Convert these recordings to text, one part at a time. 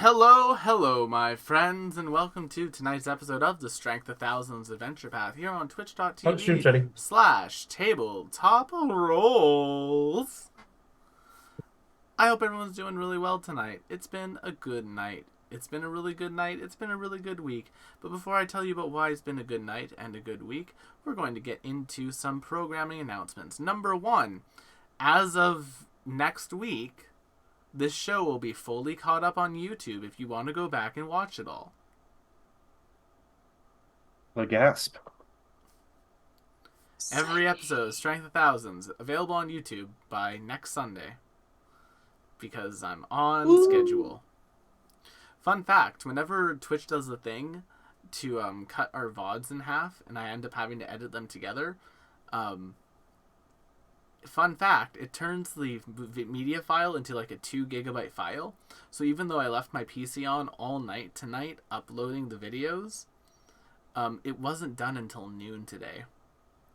Hello, my friends, and welcome to tonight's episode of the Strength of Thousands Adventure Path here on twitch.tv/tabletop rolls. I hope everyone's doing really well tonight. It's been a good night. It's been a really good night. It's been a really good week. But before I tell you about why it's been a good night and a good week, we're going to get into some programming announcements. Number one, as of next week, this show will be fully caught up on YouTube if you want to go back and watch it all. A gasp. Every episode, Strength of Thousands, available on YouTube by next Sunday. Because I'm on schedule. Fun fact, whenever Twitch does the thing to cut our VODs in half, and I end up having to edit them together, fun fact, it turns the media file into like a 2 gigabyte file. So even though I left my PC on all night tonight uploading the videos, it wasn't done until noon today,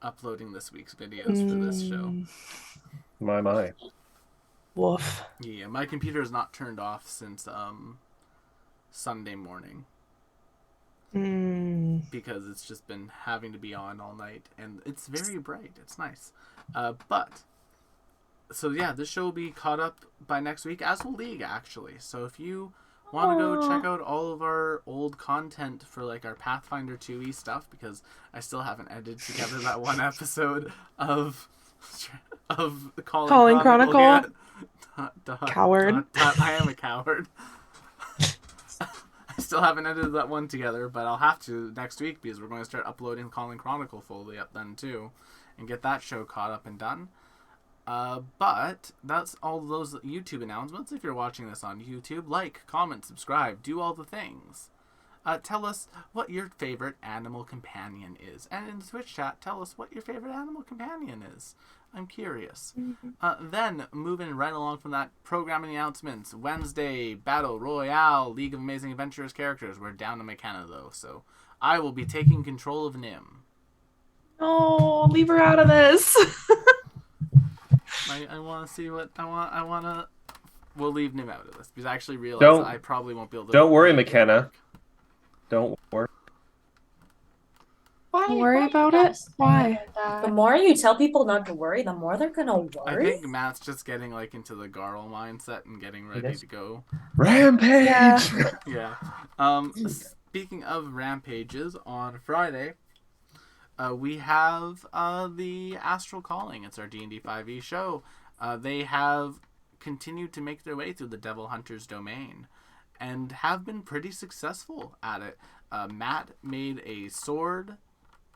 uploading this week's videos for this show. My. Woof. Yeah, my computer is not turned off since Sunday morning. Because it's just been having to be on all night, and it's very bright. It's nice. So yeah, this show will be caught up by next week, as will League, actually. So if you want to go check out all of our old content for like our Pathfinder 2e stuff, because I still haven't edited together that one episode of Calling Chronicle yet. Coward. I am a coward. I still haven't edited that one together, but I'll have to next week because we're going to start uploading Calling Chronicle fully up then too, and get that show caught up and done. But that's all those YouTube announcements. If you're watching this on YouTube, like, comment, subscribe, do all the things. Tell us what your favorite animal companion is. And in the Twitch chat, tell us what your favorite animal companion is. I'm curious. Then, moving right along from that, programming announcements. Wednesday, Battle Royale, League of Amazing Adventurous Characters. We're down to McKenna, though, so I will be taking control of Nim. Oh, leave her out of this. I want to see what I want to. We'll leave Nim out of this because I actually realize I probably won't be able to. Don't worry, McKenna. Don't worry. Don't worry about it. Why? The more you tell people not to worry, the more they're gonna worry. I think Matt's just getting like into the Garl mindset and getting ready to go. Rampage. Yeah. Speaking of rampages, on Friday, we have the Astral Calling. It's our D&D 5e show. They have continued to make their way through the Devil Hunter's domain and have been pretty successful at it. Matt made a sword.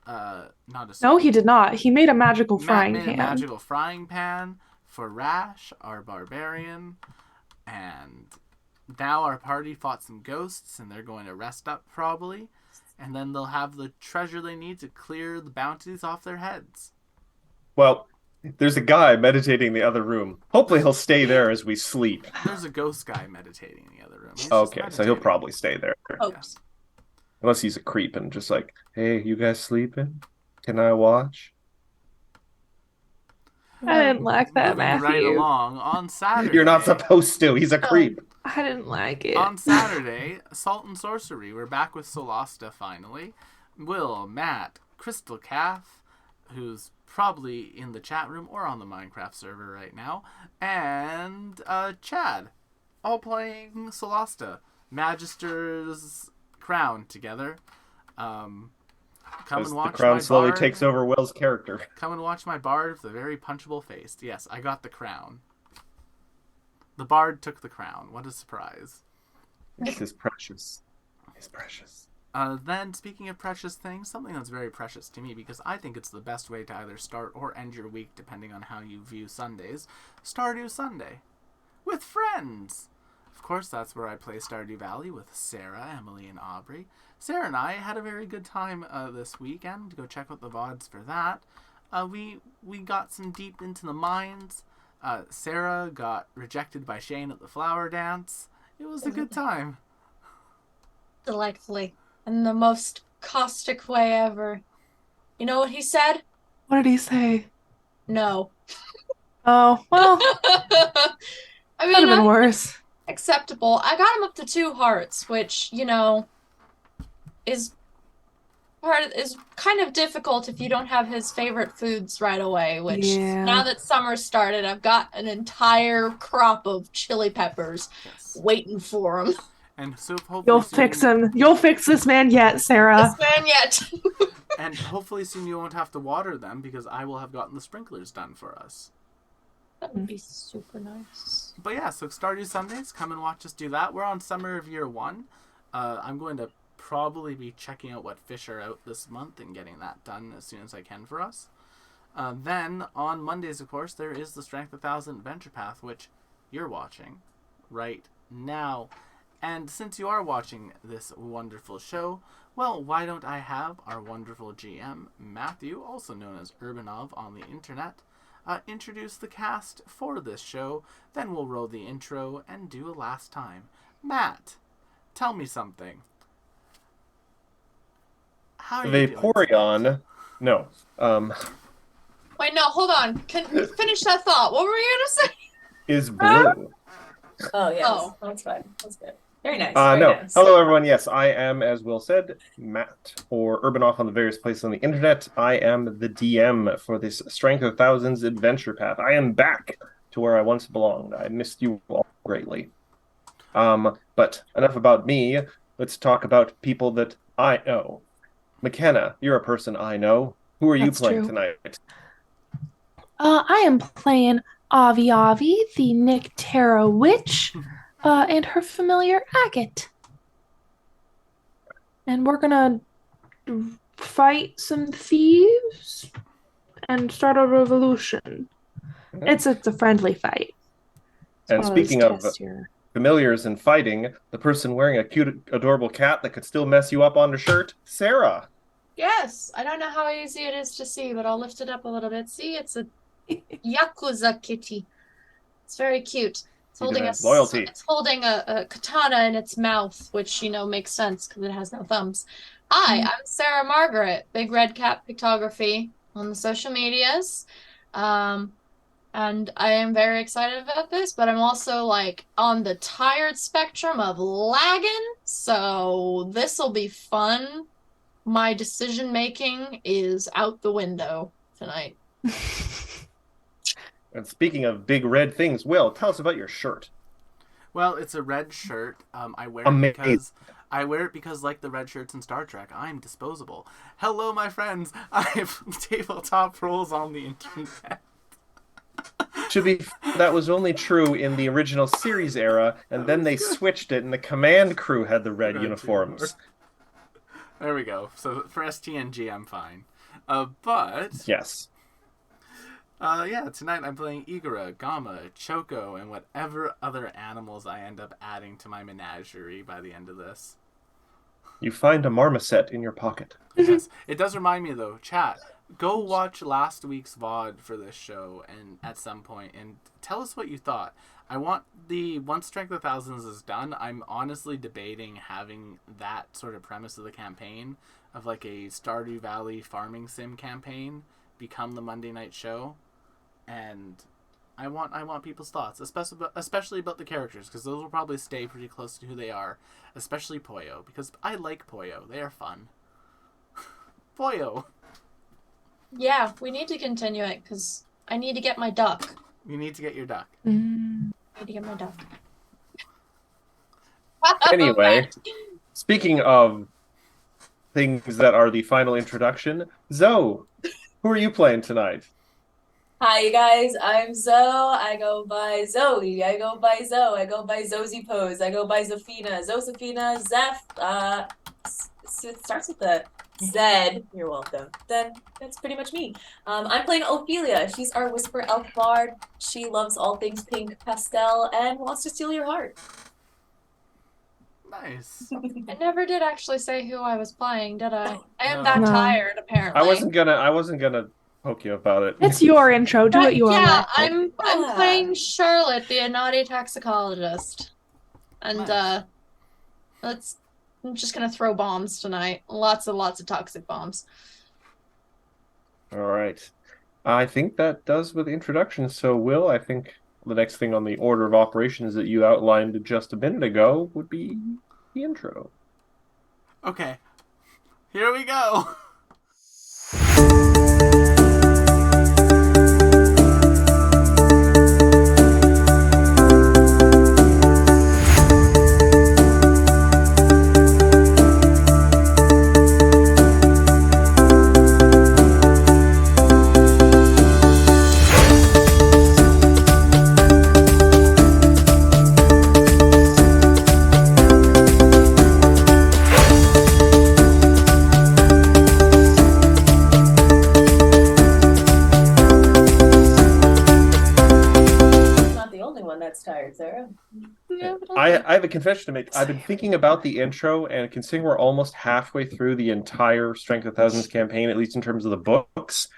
Not a sword. No, he did not. He made a magical frying pan. A magical frying pan for Rash, our barbarian. And now our party fought some ghosts, and they're going to rest up probably. And then they'll have the treasure they need to clear the bounties off their heads. Well, there's a guy meditating in the other room. Hopefully he'll stay there as we sleep. There's a ghost guy meditating in the other room. Okay, so he'll probably stay there. Hopes. Unless he's a creep and just like, hey, you guys sleeping? Can I watch? I didn't like that, Moving Matthew. right along, on Saturday. You're not supposed to. He's a creep. I didn't like it. On Saturday, Salt and Sorcery. We're back with Solasta finally. Will, Matt, Crystal Calf, who's probably in the chat room or on the Minecraft server right now, and Chad, all playing Solasta, Magister's Crown together. Come and watch the crown my slowly bard. takes over Will's character. Come and watch my bard with a very punchable face. Yes, I got the crown. The bard took the crown. What a surprise. This is precious. It's precious. Then, speaking of precious things, something that's very precious to me, because I think it's the best way to either start or end your week, depending on how you view Sundays, Stardew Sunday. With friends! Of course, that's where I play Stardew Valley with Sarah, Emily, and Aubrey. Sarah and I had a very good time this weekend. Go check out the VODs for that. We got some deep into the mines. Sarah got rejected by Shane at the flower dance. It was a good time. Delightfully. In the most caustic way ever. You know what he said? What did he say? No. Oh, well, I could have been worse. acceptable. I got him up to 2 hearts, which, you know, is is kind of difficult if you don't have his favorite foods right away, which Yeah. now that summer started, I've got an entire crop of chili peppers Yes. waiting for him. And so hopefully You'll soon, fix him. You'll fix this man yet, Sarah. This man yet. and hopefully soon you won't have to water them because I will have gotten the sprinklers done for us. That would be super nice. But yeah, so Stardew Sundays, come and watch us do that. We're on Summer of Year 1. I'm going to probably be checking out what fish are out this month and getting that done as soon as I can for us. Then, on Mondays, of course, there is the Strength 1000 Adventure Path, which you're watching right now. And since you are watching this wonderful show, well, why don't I have our wonderful GM, Matthew, also known as Urbanov on the internet, introduce the cast for this show. Then we'll roll the intro and do a last time. Matt, tell me something. How are you doing? Vaporeon. No. Wait, no, hold on. Finish that thought. What were you gonna say? Is blue. Oh, yes. Oh. That's fine. That's good. Very nice. Very No. nice. Hello, everyone. Yes, I am, as Will said, Matt, or Urbanoff on the various places on the internet. I am the DM for this Strength of Thousands Adventure Path. I am back to where I once belonged. I missed you all greatly. But enough about me. Let's talk about people that I know. McKenna, you're a person I know. Who are you That's playing true. tonight? I am playing Avi Avi, the Nyctera witch, and her familiar Agate. And we're gonna fight some thieves and start a revolution. It's a friendly fight. It's And one those speaking of tests here. familiars and fighting, the person wearing a cute, adorable cat that could still mess you up on her shirt, Sarah. Yes, I don't know how easy it is to see, but I'll lift it up a little bit. See, it's a Yakuza kitty. It's very cute. It's He holding demands loyalty. It's holding a katana in its mouth, which, you know, makes sense because it has no thumbs. I'm Sarah Margaret, Big Red Cat Pictography on the social medias. And I am very excited about this, but I'm also like on the tired spectrum of lagging, so this will be fun. My decision making is out the window tonight. And speaking of big red things, Will, tell us about your shirt. Well, it's a red shirt. I wear Amazing. it because, like the red shirts in Star Trek, I'm disposable. Hello, my friends. I have tabletop roles on the internet. That was only true in the original series era, and then they switched it, and the command crew had the red uniforms. There we go. So for STNG, I'm fine. But Yes. yeah, tonight I'm playing Igora, Gamma, Choco, and whatever other animals I end up adding to my menagerie by the end of this. You find a marmoset in your pocket. Yes. It does remind me, though, chat, go watch last week's VOD for this show and at some point and tell us what you thought. I want once Strength of Thousands is done, I'm honestly debating having that sort of premise of the campaign of like a Stardew Valley farming sim campaign become the Monday night show. And I want people's thoughts, especially about the characters, because those will probably stay pretty close to who they are, especially Poyo, because I like Poyo. They are fun. Poyo. Yeah, we need to continue it because I need to get my duck. You need to get your duck. I need to get my duck. Anyway, speaking of things that are the final introduction, Zoe, who are you playing tonight? Hi, you guys. I'm Zoe. I go by Zoe. I go by Zoe. I go by Zosie Pose. I go by Zofina. Zosefina. Zeph. It starts with the Z. You're welcome. Then that's pretty much me. I'm playing Ophelia. She's our Whisper Elf Bard. She loves all things pink pastel and wants to steal your heart. Nice. I never did actually say who I was playing, did I? I am No. that No. tired, apparently. I wasn't gonna poke you about it. It's your intro. Do it your Yeah, way. I'm playing Charlotte, the naughty toxicologist. And Nice. I'm just gonna throw bombs tonight. Lots of toxic bombs. All right. I think that does with the introduction. So, Will, I think the next thing on the order of operations that you outlined just a minute ago would be the intro. Okay. Here we go. Not the only one that's tired, Sarah. I have a confession to make. I've been thinking about the intro, and considering we're almost halfway through the entire Strength of Thousands campaign, at least in terms of the books,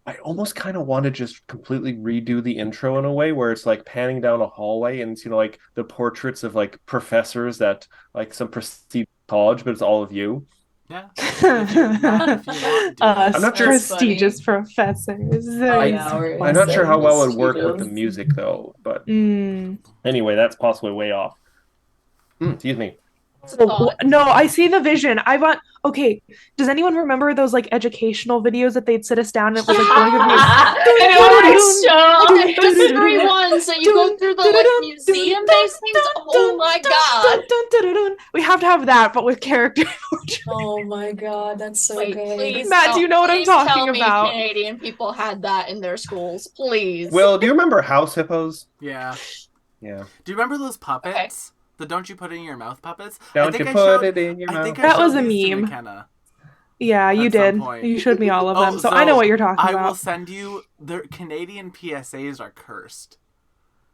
I almost kind of want to just completely redo the intro in a way where it's like panning down a hallway and it's, you know, like the portraits of like professors at like some prestigious college, but it's all of you. Yeah. If you want to do it. I'm not sure- Prestigious professors. I'm not sure how well it would work with the music though, but anyway, that's possibly way off. Excuse me. No, I see the vision. I want. Okay, does anyone remember those like educational videos that they'd sit us down and it was like going to The history ones that you go through the like museum-based things. Oh my god! We have to have that, but with character. Oh my god, that's so Wait, good. please. Matt, do you know what I'm please tell talking me about? Canadian people had that in their schools, please. Will, do you remember House Hippos? Yeah. Yeah. Do you remember those puppets? The don't you put it in your mouth puppets? Don't you put it in your mouth? That was a these to meme. McKenna. Yeah, you At some did. point. You showed me all of Oh, them, so I know what you're talking I about. will send you. The Canadian PSAs are cursed.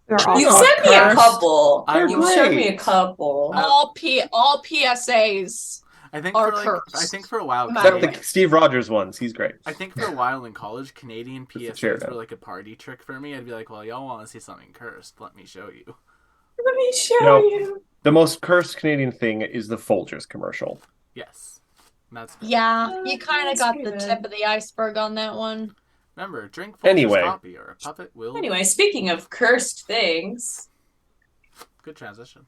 They're all You Oh, sent me a cursed. couple. They're You showed me a great. couple. all PSAs. I think Are for like, cursed. I think for a while. Matter Except the Steve Rogers ones. He's great. I think for a while in college, Canadian It's a chair PSAs were now. like a party trick for me. I'd be like, well, y'all want to see something cursed? Let me show you. Let me show No. you. The most cursed Canadian thing is the Folgers commercial. Yes. That's Yeah, you kind of That's got the good. tip of the iceberg on that one. Remember, drink Folgers Anyway. coffee or a puppet will. Anyway, speaking of cursed things, Good transition.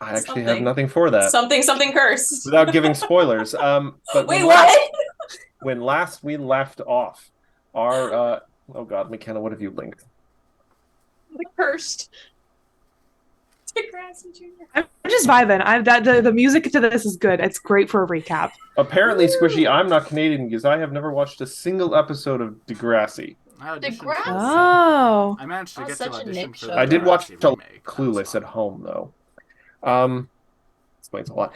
I actually have Something. nothing for that. something cursed. Without giving spoilers. But Wait, when what? when last we left off, our oh god, McKenna, what have you linked? The cursed. Degrassi Jr. I'm just vibing. The music to this is good. It's great for a recap. Apparently, Squishy, I'm not Canadian because I have never watched a single episode of Degrassi. I auditioned for Degrassi? that. Oh. I managed to Oh, get to such a audition Nick for show. the I did watch Degrassi a remake. That was Clueless fun. at home though. Explains a lot.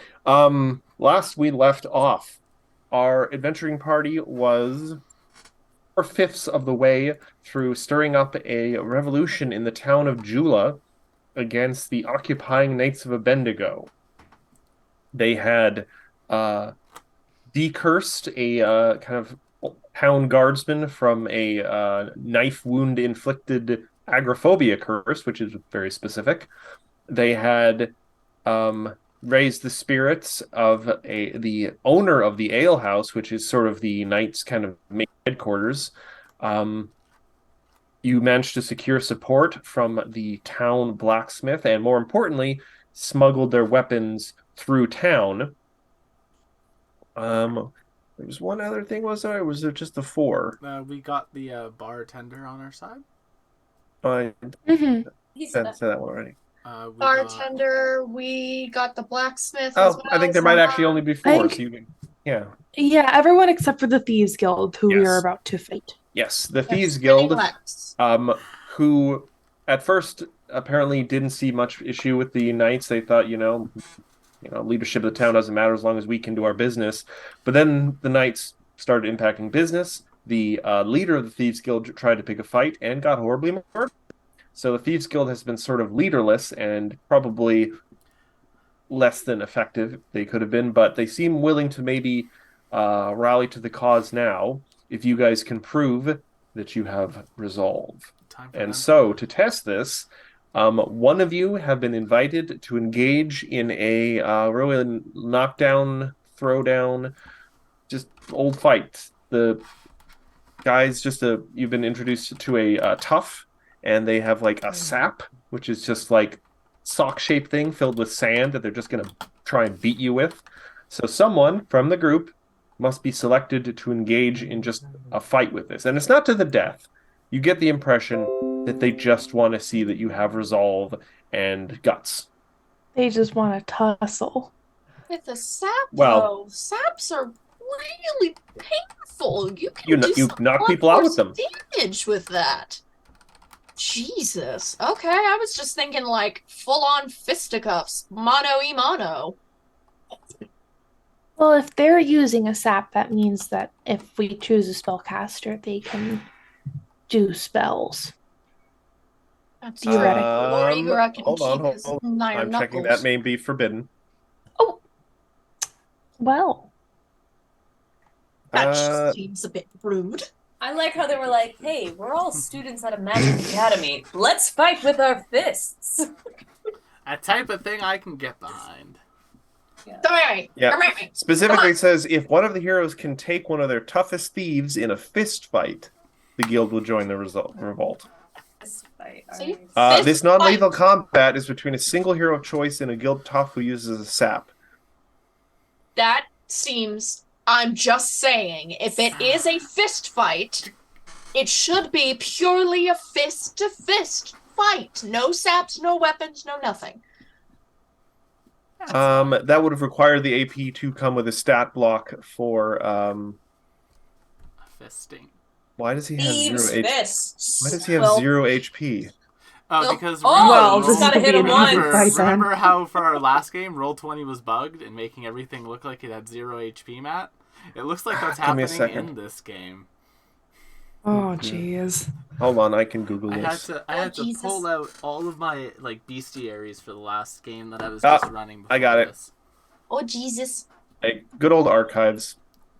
Last we left off, our adventuring party was 4/5 of the way through stirring up a revolution in the town of Jula against the occupying Knights of Abendigo. They had decursed a kind of town guardsman from a knife wound inflicted agoraphobia curse, which is very specific. They had raised the spirits of the owner of the ale house, which is sort of the knights' kind of main headquarters. You managed to secure support from the town blacksmith, and more importantly, smuggled their weapons through town. There was one other thing, was there? Or was there just the four? We got the bartender on our side. I He said said that one already. We Bartender, we got the blacksmith. Oh, as well, I think there might actually only be four. think- So you can, yeah. Yeah, everyone except for the Thieves Guild, who we Yes. are about to fight. Yes, the Yes, Thieves Spinning Guild, Lex. who at first apparently didn't see much issue with the knights. They thought, leadership of the town doesn't matter as long as we can do our business. But then the knights started impacting business. The leader of the Thieves Guild tried to pick a fight and got horribly murdered. So the Thieves Guild has been sort of leaderless and probably less than effective they could have been, but they seem willing to maybe rally to the cause now if you guys can prove that you have resolve. Time for And them. so, to test this, one of you have been invited to engage in a really knockdown, throwdown, just old fight. The guy's you've been introduced to a tough and they have like a sap, which is just like sock-shaped thing filled with sand that they're just going to try and beat you with. So someone from the group must be selected to engage in just a fight with this. And it's not to the death. You get the impression that they just want to see that you have resolve and guts. They just want to tussle. With the sap, Well- though, saps are really painful. You can You knock people out with them. damage with that. Jesus. Okay, I was just thinking like full-on fisticuffs, mano-y-mano. Well, if they're using a sap, that means that if we choose a spellcaster, they can do spells. That's Theoretically. Or Igor can hold on, keep his hold iron I'm checking knuckles. that may be forbidden. Well, That Uh, just seems a bit rude. I like how they were like, hey, we're all students at a magic academy. Let's fight with our fists. A type of thing I can get behind. Come here, Yeah. come here. Specifically says if one of the heroes can take one of their toughest thieves in a fist fight, the guild will join the revolt. Fist fight. See? Alright. This Fist non-lethal combat is between a single hero of choice and a guild tough who uses a sap. That seems. I'm just saying, if it is a fist fight, it should be purely a fist-to-fist fight. No saps, no weapons, no nothing. That would have required the AP to come with a stat block for Fisting. why does he have Thieves' 0 HP? fists. Why does he have Well, 0 HP? Oh, because well, this gotta is hit gonna him be an once. easy fight then. remember how for our last game, Roll20 was bugged and making everything look like it had 0 HP, Matt? It looks like that's Give me a happening second. in this game. oh jeez. Hold on, I can Google I had this. to Jesus. pull out all of my like bestiaries for the last game that I was just running before I got it. this. Oh, Jesus. Hey, good old archives.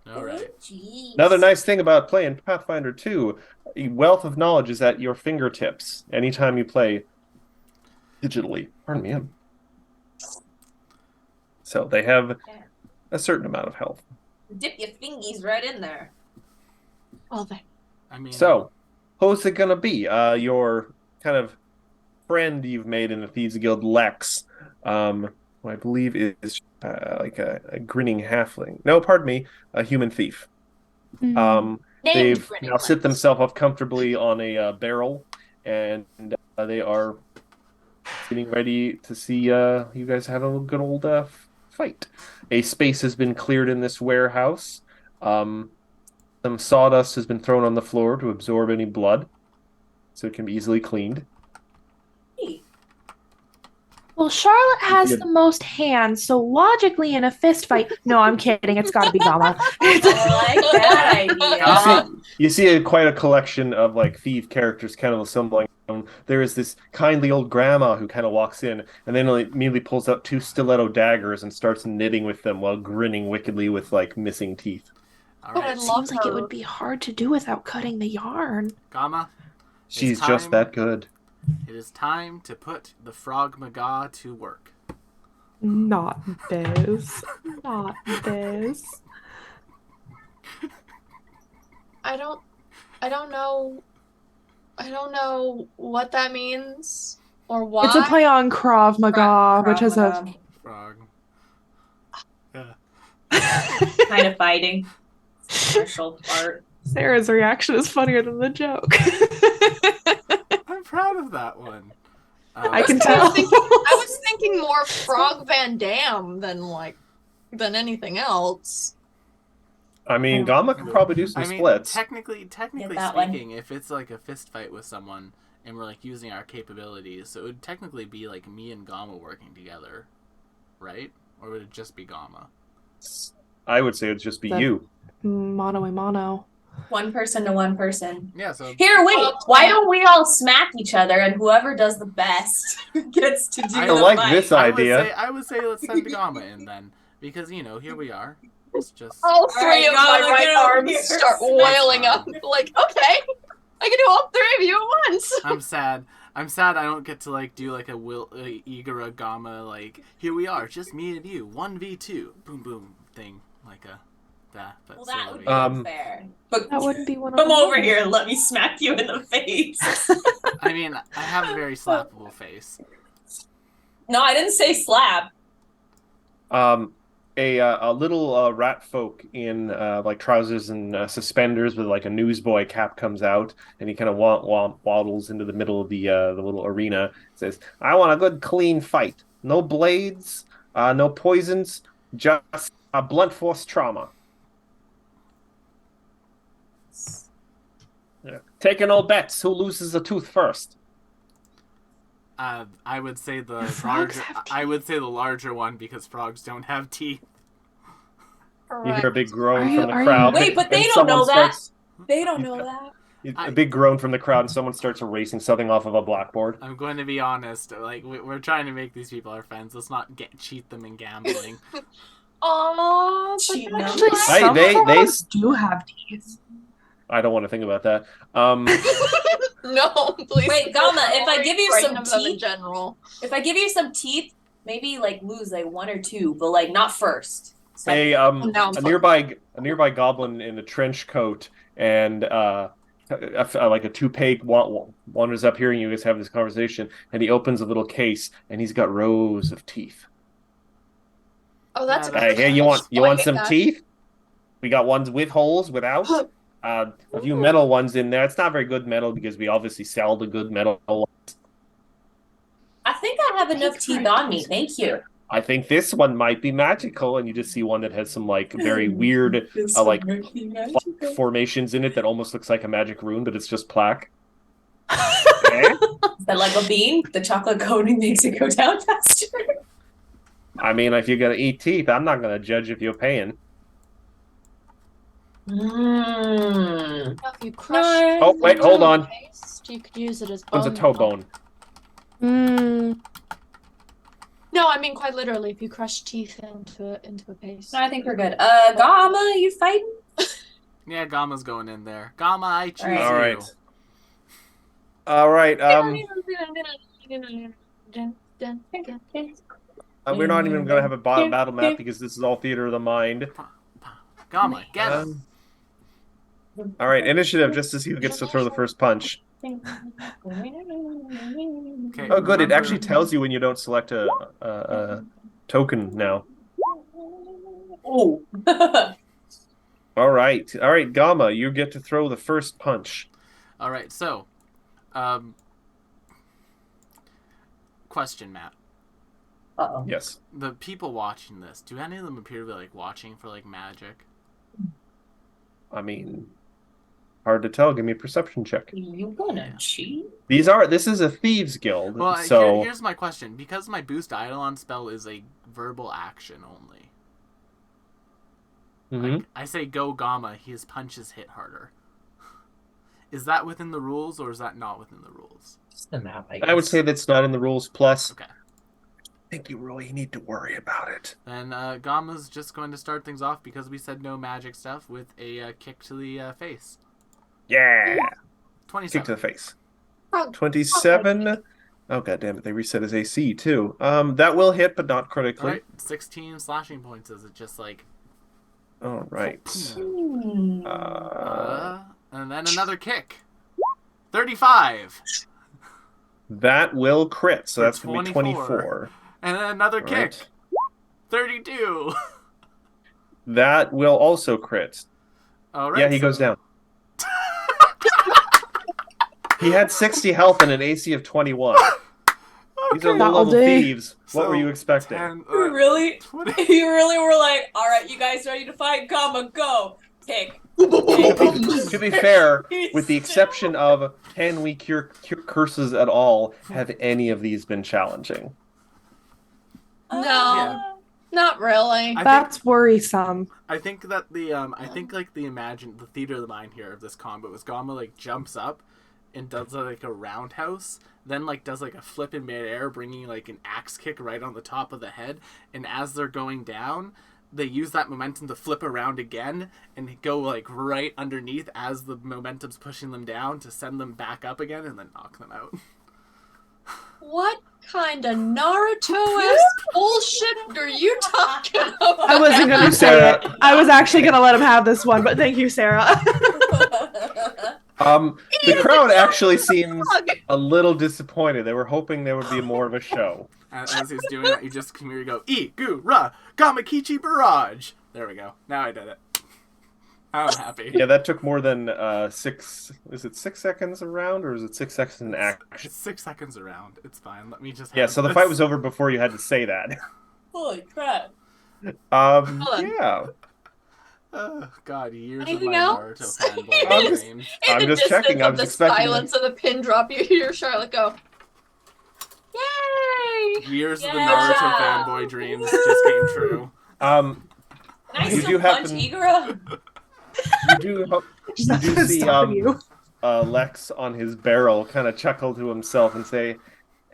All right. Jeez. Another nice thing about playing Pathfinder 2, a wealth of knowledge is at your fingertips anytime you play digitally. Pardon me. So they have a certain amount of health. Dip your fingies right in there. Well, then. I mean, So, who's it gonna be? Your kind of friend you've made in the Thieves Guild, Lex, who I believe is like a grinning halfling. No, pardon me, a human thief. Named They've Grinning now sit Legs. themselves up comfortably on a barrel, and they are getting ready to see you guys have a good old fight. A space has been cleared in this warehouse. Some sawdust has been thrown on the floor to absorb any blood, so it can be easily cleaned. Hey, Well, Charlotte has Good. the most hands, so logically in a fist fight. No, I'm kidding. It's got to be Gama. I like that idea. You see quite a collection of like thief characters kind of assembling. There is this kindly old grandma who kind of walks in and then immediately pulls out 2 stiletto daggers and starts knitting with them while grinning wickedly with like missing teeth. all But I right. love Seems like it her. would be hard to do without cutting the yarn. Gamma, She's time. just that good. it is time to put the Frog Maga to work. Not this. Not this. I don't know. I don't know what that means or why. It's a play on Krav Maga, which is a Krav Frog. Yeah. Maga. Kind of fighting. Special part. Sarah's reaction is funnier than the joke. I'm proud of that one. I can I tell. was thinking more Frog Van Dam than anything else. I mean, Gamma could probably do some I mean, splits. technically that one. speaking, if it's like a fist fight with someone and we're like using our capabilities, so it would technically be like me and Gamma working together, right? Or would it just be Gamma? I would say it'd just be The- you. Mono a mono. One person to one person. Yeah. So Here, wait. Why don't we all smack each other and whoever does the best gets to do I the like fight? this I idea. would say let's send Gamma in then, because here we are. It's just All three right, of go, my look right at 'em arms here. start wailing up. Like, okay, I can do all three of you at once. I'm sad. I don't get to like do like a Igara Gamma like here we are, just me and you, 1v2, boom boom thing, like a Yeah, but Well, so that do would we. be unfair. But That wouldn't be one of come the over ones. here and let me smack you in the face. I mean, I have a very slappable face. No, I didn't say slap. A little rat folk in like trousers and suspenders with like a newsboy cap comes out, and he kind of waddles into the middle of the little arena. Says, "I want a good clean fight. No blades, no poisons, just a blunt force trauma." Yeah. Taking all bets. Who loses a tooth first? I would say the frogs larger. have I would say the larger one because frogs don't have teeth. You hear a big groan Are you- from the are you- crowd. Wait, but they and don't know someone that. starts- They don't know that. A big groan from the crowd, and someone starts erasing something off of a blackboard. I'm going to be honest. Like we're trying to make these people our friends. Let's not cheat them in gambling. Oh, Cheating but them. Actually, Hey, some they- frogs do have teeth. I don't want to think about that. no, please. Wait, Gama, if I give you some Frightened of them in teeth- general. If I give you some teeth, maybe like lose like one or two, but like not first. a No. a nearby goblin in a trench coat and like a toupee wanders up hearing you guys have this conversation, and he opens a little case, and he's got rows of teeth. Oh, that's Yeah, Hey, here you want some that. teeth? We got ones with holes, without. A few metal ones in there. It's not very good metal because we obviously sell the good metal. I think I have enough teeth on me. Thank you. I think this one might be magical, and you just see one that has some like very weird like plaque formations in it that almost looks like a magic rune, but it's just plaque. Eh? Is that like a bean? The chocolate coating makes it go down faster. I mean, if you're gonna eat teeth, I'm not gonna judge if you're paying. Mmm. If you crush Oh, wait, hold on. paste, you could use it as One's a bone toe meal. bone. No, I mean quite literally. If you crush teeth into a paste. No, I think we're good. Gama, you fighting? Yeah, Gama's going in there. Gama, I choose Alright. All you. right. All right. We're not even gonna have a battle map because this is all theater of the mind. Gama, get him. All right, initiative. Just to see who gets to throw the first punch. Okay, Oh, good. It remember- actually tells you when you don't select a token now. Oh. All right, Gamma, you get to throw the first punch. All right, so, question, Matt. Uh-oh. Yes. The people watching this, do any of them appear to be like watching for like magic? I mean, hard to tell. Give me a perception check. You gonna cheat? This is a thieves guild, Well, so here's my question: because my boost Eidolon spell is a verbal action only, Mhm. I say go Gamma. His punches hit harder. Is that within the rules, or is that not within the rules? Just the map, I would say that's not in the rules. Plus, Okay. I think you really need to worry about it. Then Gamma's just going to start things off because we said no magic stuff with a kick to the face. Yeah. 27. Kick to the face. Oh, 27. Oh, god damn it. They reset his AC, too. That will hit, but not critically. All right, 16 slashing points. Is it just like... All right. Hmm. And then another kick. 35. That will crit, so For that's going to be 24. And then another All kick. right. 32. That will also crit. All right. Yeah, he goes down. He had 60 health and an AC of 21. These are Okay. low-level That'll do. thieves. What So, were you expecting? 10, You really? 20. You really were like, all right, you guys ready to fight? Gama, go. Kick. To be fair, with the exception of can we cure curses at all, have any of these been challenging? No. Yeah. Not really. That's worrisome. I think that I think like the theater of the mind here of this combo is Gamma like jumps up and does like a roundhouse, then like does like a flip in midair, bringing like an axe kick right on the top of the head, and as they're going down, they use that momentum to flip around again and go like right underneath as the momentum's pushing them down to send them back up again and then knock them out. What kind of Naruto-esque bullshit are you talking about? I wasn't gonna say it. I was actually gonna let him have this one, but thank you, Sarah. The crowd actually seems a little disappointed. They were hoping there would be more of a show. As he's doing that, you just come here and go, Igura Gamakichi Barrage. There we go. Now I did it. I'm happy. Yeah, that took more than 6... Is it 6 seconds around, or is it 6 seconds in action? It's 6 seconds around. It's fine. Let me just. Yeah, have so the this. fight was over before you had to say that. Holy crap. on. Yeah. God, years Anything of my else? Naruto fanboy dreams. I'm In the just checking, distance I of was the expecting silence of the pin drop, you hear Charlotte go, "Yay!" Years of the Yeah. Naruto fanboy dreams just came true. Can I You still do punch happen- Igura? you do see Stopping you. Lex on his barrel kind of chuckle to himself and say,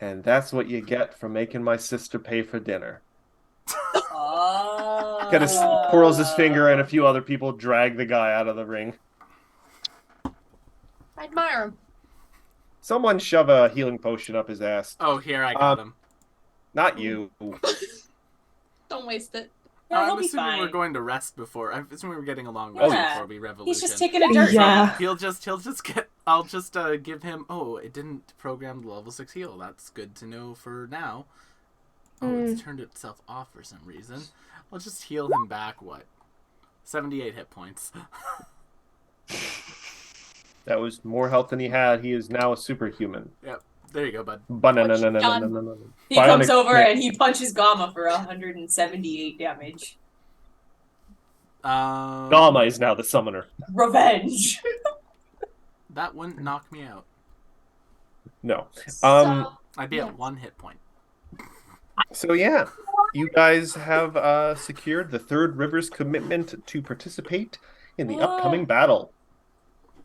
"And that's what you get for making my sister pay for dinner." Oh. Kind of twirls his finger, and a few other people drag the guy out of the ring. I admire him. Someone shove a healing potion up his ass. Oh, here I got him. Not you. Don't waste it. Yeah, I'm he'll be assuming fine. we're going to rest before. I'm assuming we're getting along Yeah. well before we revolution. He's just taking a dirt Yeah. nap. He'll just get. I'll just give him. Oh, it didn't program the level 6 heal. That's good to know for now. Oh, it's turned itself off for some reason. I'll just heal him back. What? 78 hit points. That was more health than he had. He is now a superhuman. Yep. There you go, bud. Banana. He comes over and he punches Gamma for 178 damage. Gama is now the summoner. Revenge. That wouldn't knock me out. No. So, I'd be Yeah. at 1 hit point. So yeah, you guys have secured the Third River's commitment to participate in the upcoming battle.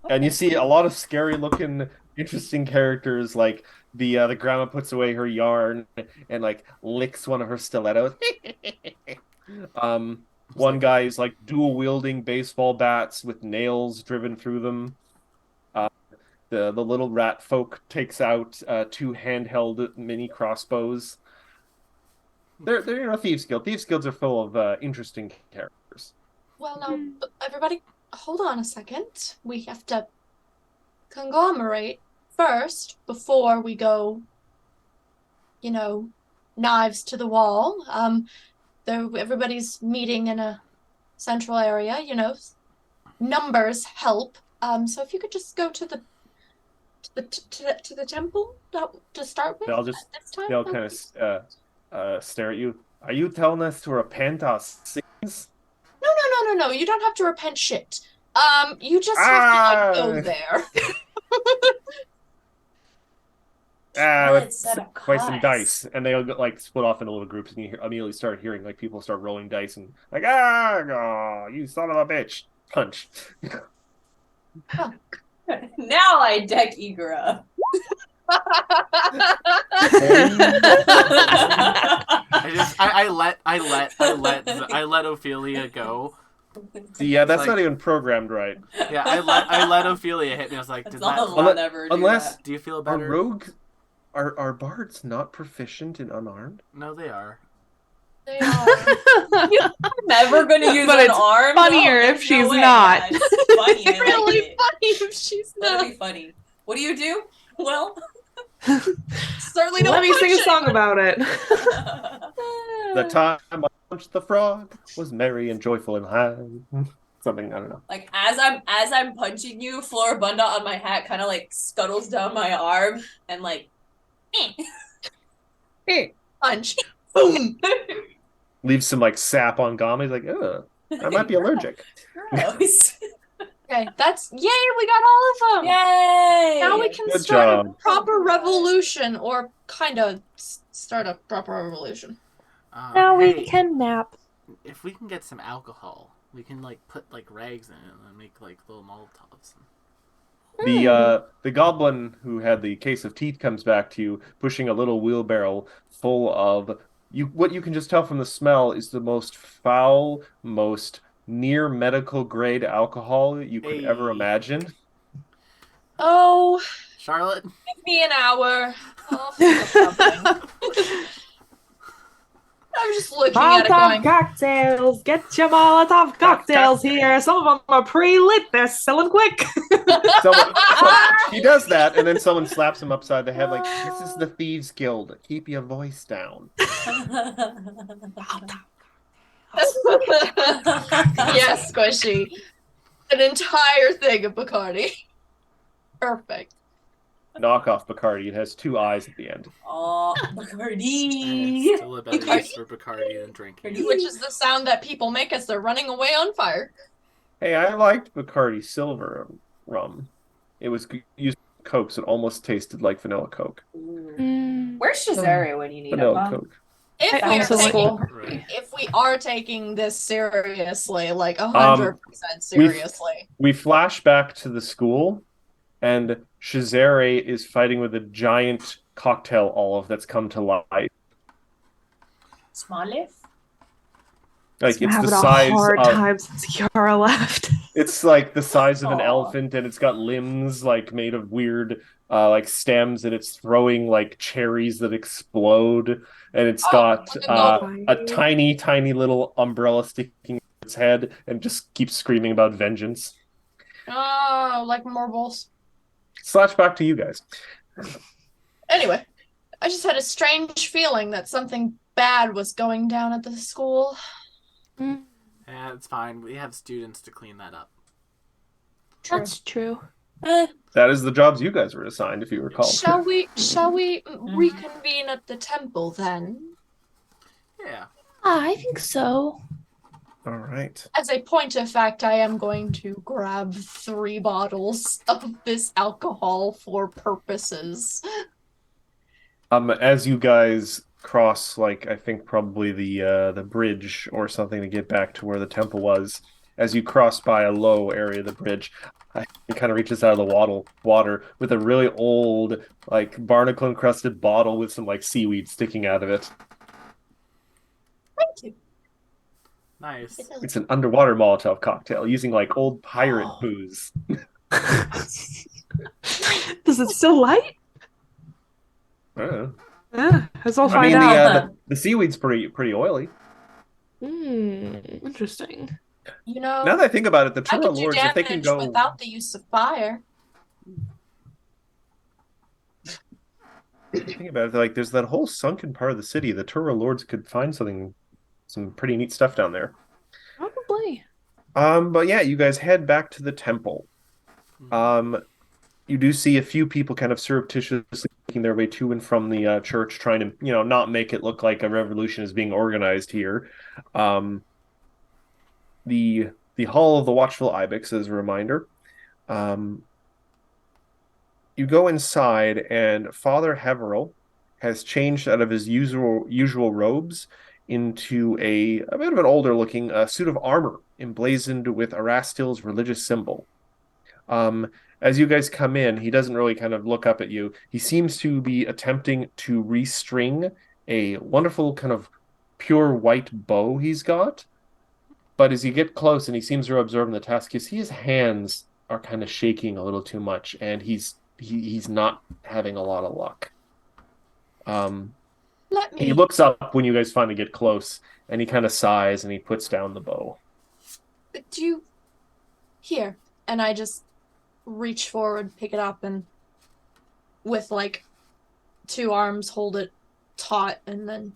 And you see a lot of scary-looking, interesting characters. Like the grandma puts away her yarn and like licks one of her stilettos. One guy is like dual-wielding baseball bats with nails driven through them. The little rat folk takes out 2 handheld mini crossbows. They're Thieves Guild. Thieves Guilds are full of interesting characters. well, now, everybody, hold on a second. We have to conglomerate first before we go, knives to the wall. Everybody's meeting in a central area, numbers help. So if you could just go to the temple to start with. They'll just this time. they'll kind of stare at you. Are you telling us to repent our sins? No. You don't have to repent shit. You just have to go there. Let's Set up play some class. dice, and they'll like split off into little groups, and you immediately start hearing like people start rolling dice and like you son of a bitch, punch. Now I deck Igura. I let Ophelia go. Yeah, that's Like- not even programmed right. Yeah, I let Ophelia hit me. I was like, That's did all that? I'll never do. Unless that. Do you feel are better? rogues are bards not proficient in unarmed? No, they are. They are. You're never gonna use But an it's arm. funnier No, if there's she's no way. not. Yeah, it's funny. I like really it. funny if she's That'd not. be funny. What do you do? Well, Certainly don't Let me sing a punch song about it. The time I punched the frog was merry and joyful and high. Something I don't know. like as I'm punching you, Floribunda on my hat kind of like scuttles down my arm and like, punch. Boom. Leaves some like sap on Gama. He's like, ugh, I might be allergic. Gross. Okay, that's yay! We got all of them. Yay! Now we can Good start a job. proper revolution, or kind of start a proper revolution. Now Hey, we can nap. if we can get some alcohol, we can like put like rags in it and make like little Molotovs. The goblin who had the case of teeth comes back to you, pushing a little wheelbarrow full of you. What you can just tell from the smell is the most foul, most near medical grade alcohol you could ever Hey. imagine. Oh, Charlotte? Give me an hour. I'll think of something. I'm just looking at it Molotov going, cocktails. Get your Molotov cocktails here. Some of them are pre-lit. They're selling quick. He does that, and then someone slaps him upside the head like, "This is the Thieves Guild. Keep your voice down." yes, Squishy. An entire thing of Bacardi. Perfect. Knockoff Bacardi. It has 2 eyes at the end. Oh, And Bacardi. it's still a better use for Bacardi than drinking. Which is the sound that people make as they're running away on fire. Hey, I liked Bacardi Silver rum. It was used with Coke, so it almost tasted like vanilla Coke. Where's Cesare when you need him? Vanilla Huh? Coke. If we are taking this seriously, like 100% seriously. We flash back to the school, and Cesare is fighting with a giant cocktail olive that's come to life. Small leaf? Like it's having the a size hard of time since Kiara left. it's like the size of an Aw. elephant, and it's got limbs like made of weird like stems, and it's throwing like cherries that explode, and it's got a tiny little umbrella sticking in its head, and just keeps screaming about vengeance. Oh, like marbles. Slash back to you guys. Anyway, I just had a strange feeling that something bad was going down at the school. Yeah, it's fine. We have students to clean that up. That's true. That is the jobs you guys were assigned, if you recall. Shall we reconvene at the temple then? Yeah. I think so. All right. As a point of fact, I am going to grab 3 bottles of this alcohol for purposes. As you guys cross, like I think probably the bridge or something to get back to where the temple was, as you cross by a low area of the bridge, it kind of reaches out of the water with a really old, like barnacle encrusted bottle with some like seaweed sticking out of it. Thank you. Nice. It's an underwater Molotov cocktail using like old pirate booze. Does it still light? I don't know. Yeah, let's all I find mean, out. the seaweed's pretty oily. Interesting. You know, Now that I think about it, the I Tura could do Lords, if they can damage go without the use of fire. think about it, like there's that whole sunken part of the city. The Tura Lords could find some pretty neat stuff down there. Probably. But yeah, you guys head back to the temple. You do see a few people kind of surreptitiously making their way to and from the church, trying to, not make it look like a revolution is being organized here. The Hall of the Watchful Ibex, as a reminder. You go inside, and Father Heveril has changed out of his usual robes into a bit of an older looking suit of armor emblazoned with Erastil's religious symbol. As you guys come in, he doesn't really kind of look up at you. He seems to be attempting to restring a wonderful kind of pure white bow he's got. But as you get close and he seems to observe the task, you see his hands are kind of shaking a little too much, and he's not having a lot of luck. He looks up when you guys finally get close, and he kind of sighs and he puts down the bow. Here, and I just reach forward, pick it up, and with like 2 arms hold it taut, and then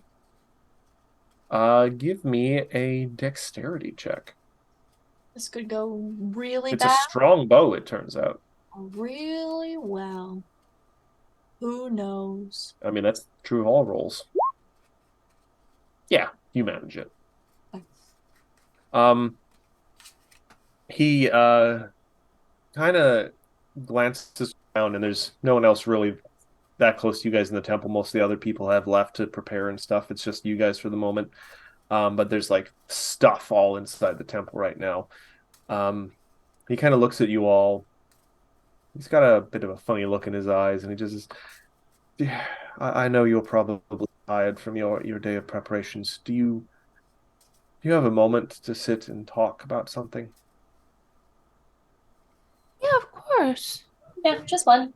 give me a dexterity check. this could go really It's bad. a strong bow, it turns out. Really well. Who knows? I mean, that's true all rolls. Yeah, you manage it. He kind of glances around, and there's no one else really that close to you guys in the temple. Most of the other people have left to prepare and stuff. It's just you guys for the moment. But there's like stuff all inside the temple right now. He kind of looks at you all. He's got a bit of a funny look in his eyes, and he just says, I know you're probably tired from your day of preparations. Do you have a moment to sit and talk about something? Yeah, of course. Yeah, just one.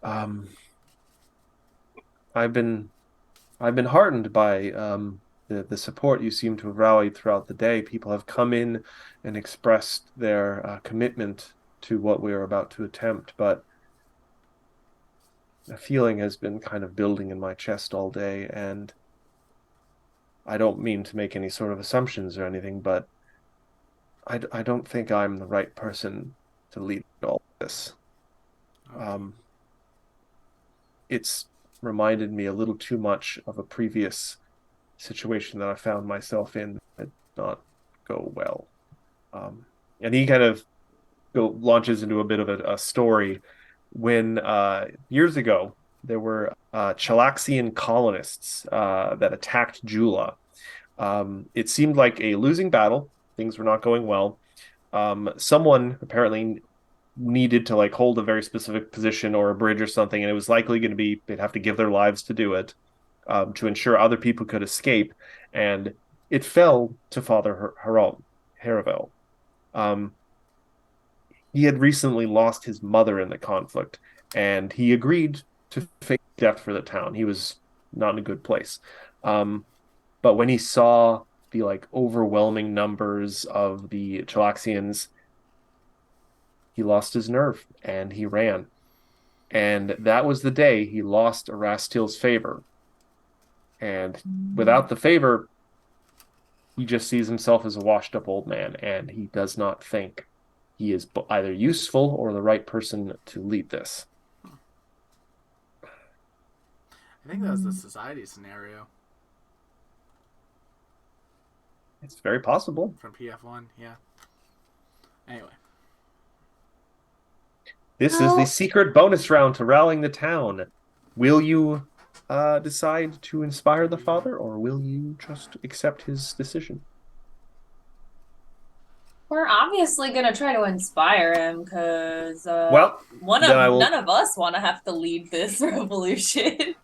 Um, I've been heartened by the support you seem to have rallied throughout the day. People have come in and expressed their commitment to what we are about to attempt, but a feeling has been kind of building in my chest all day, and I don't mean to make any sort of assumptions or anything, but I don't think I'm the right person to lead all this. It's reminded me a little too much of a previous situation that I found myself in that did not go well. And he kind of launches into a bit of a story when years ago there were Chalaxian colonists that attacked Jula. It seemed like a losing battle. Things were not going well. Someone apparently needed to like hold a very specific position or a bridge or something, and it was likely going to be they'd have to give their lives to do it, to ensure other people could escape. And it fell to Father Haravel. He had recently lost his mother in the conflict, and he agreed to face death for the town. He was not in a good place. But when he saw the like overwhelming numbers of the Chalaxians, he lost his nerve and he ran. And that was the day he lost Erastil's favor. And without the favor, he just sees himself as a washed up old man, and he does not think he is either useful or the right person to lead this. I think that's the society scenario It's very possible. from PF1. Yeah. Anyway. This is the secret bonus round to rallying the town. Will you decide to inspire the father, or will you just accept his decision? We're obviously gonna try to inspire him because Well, none of us want to have to lead this revolution.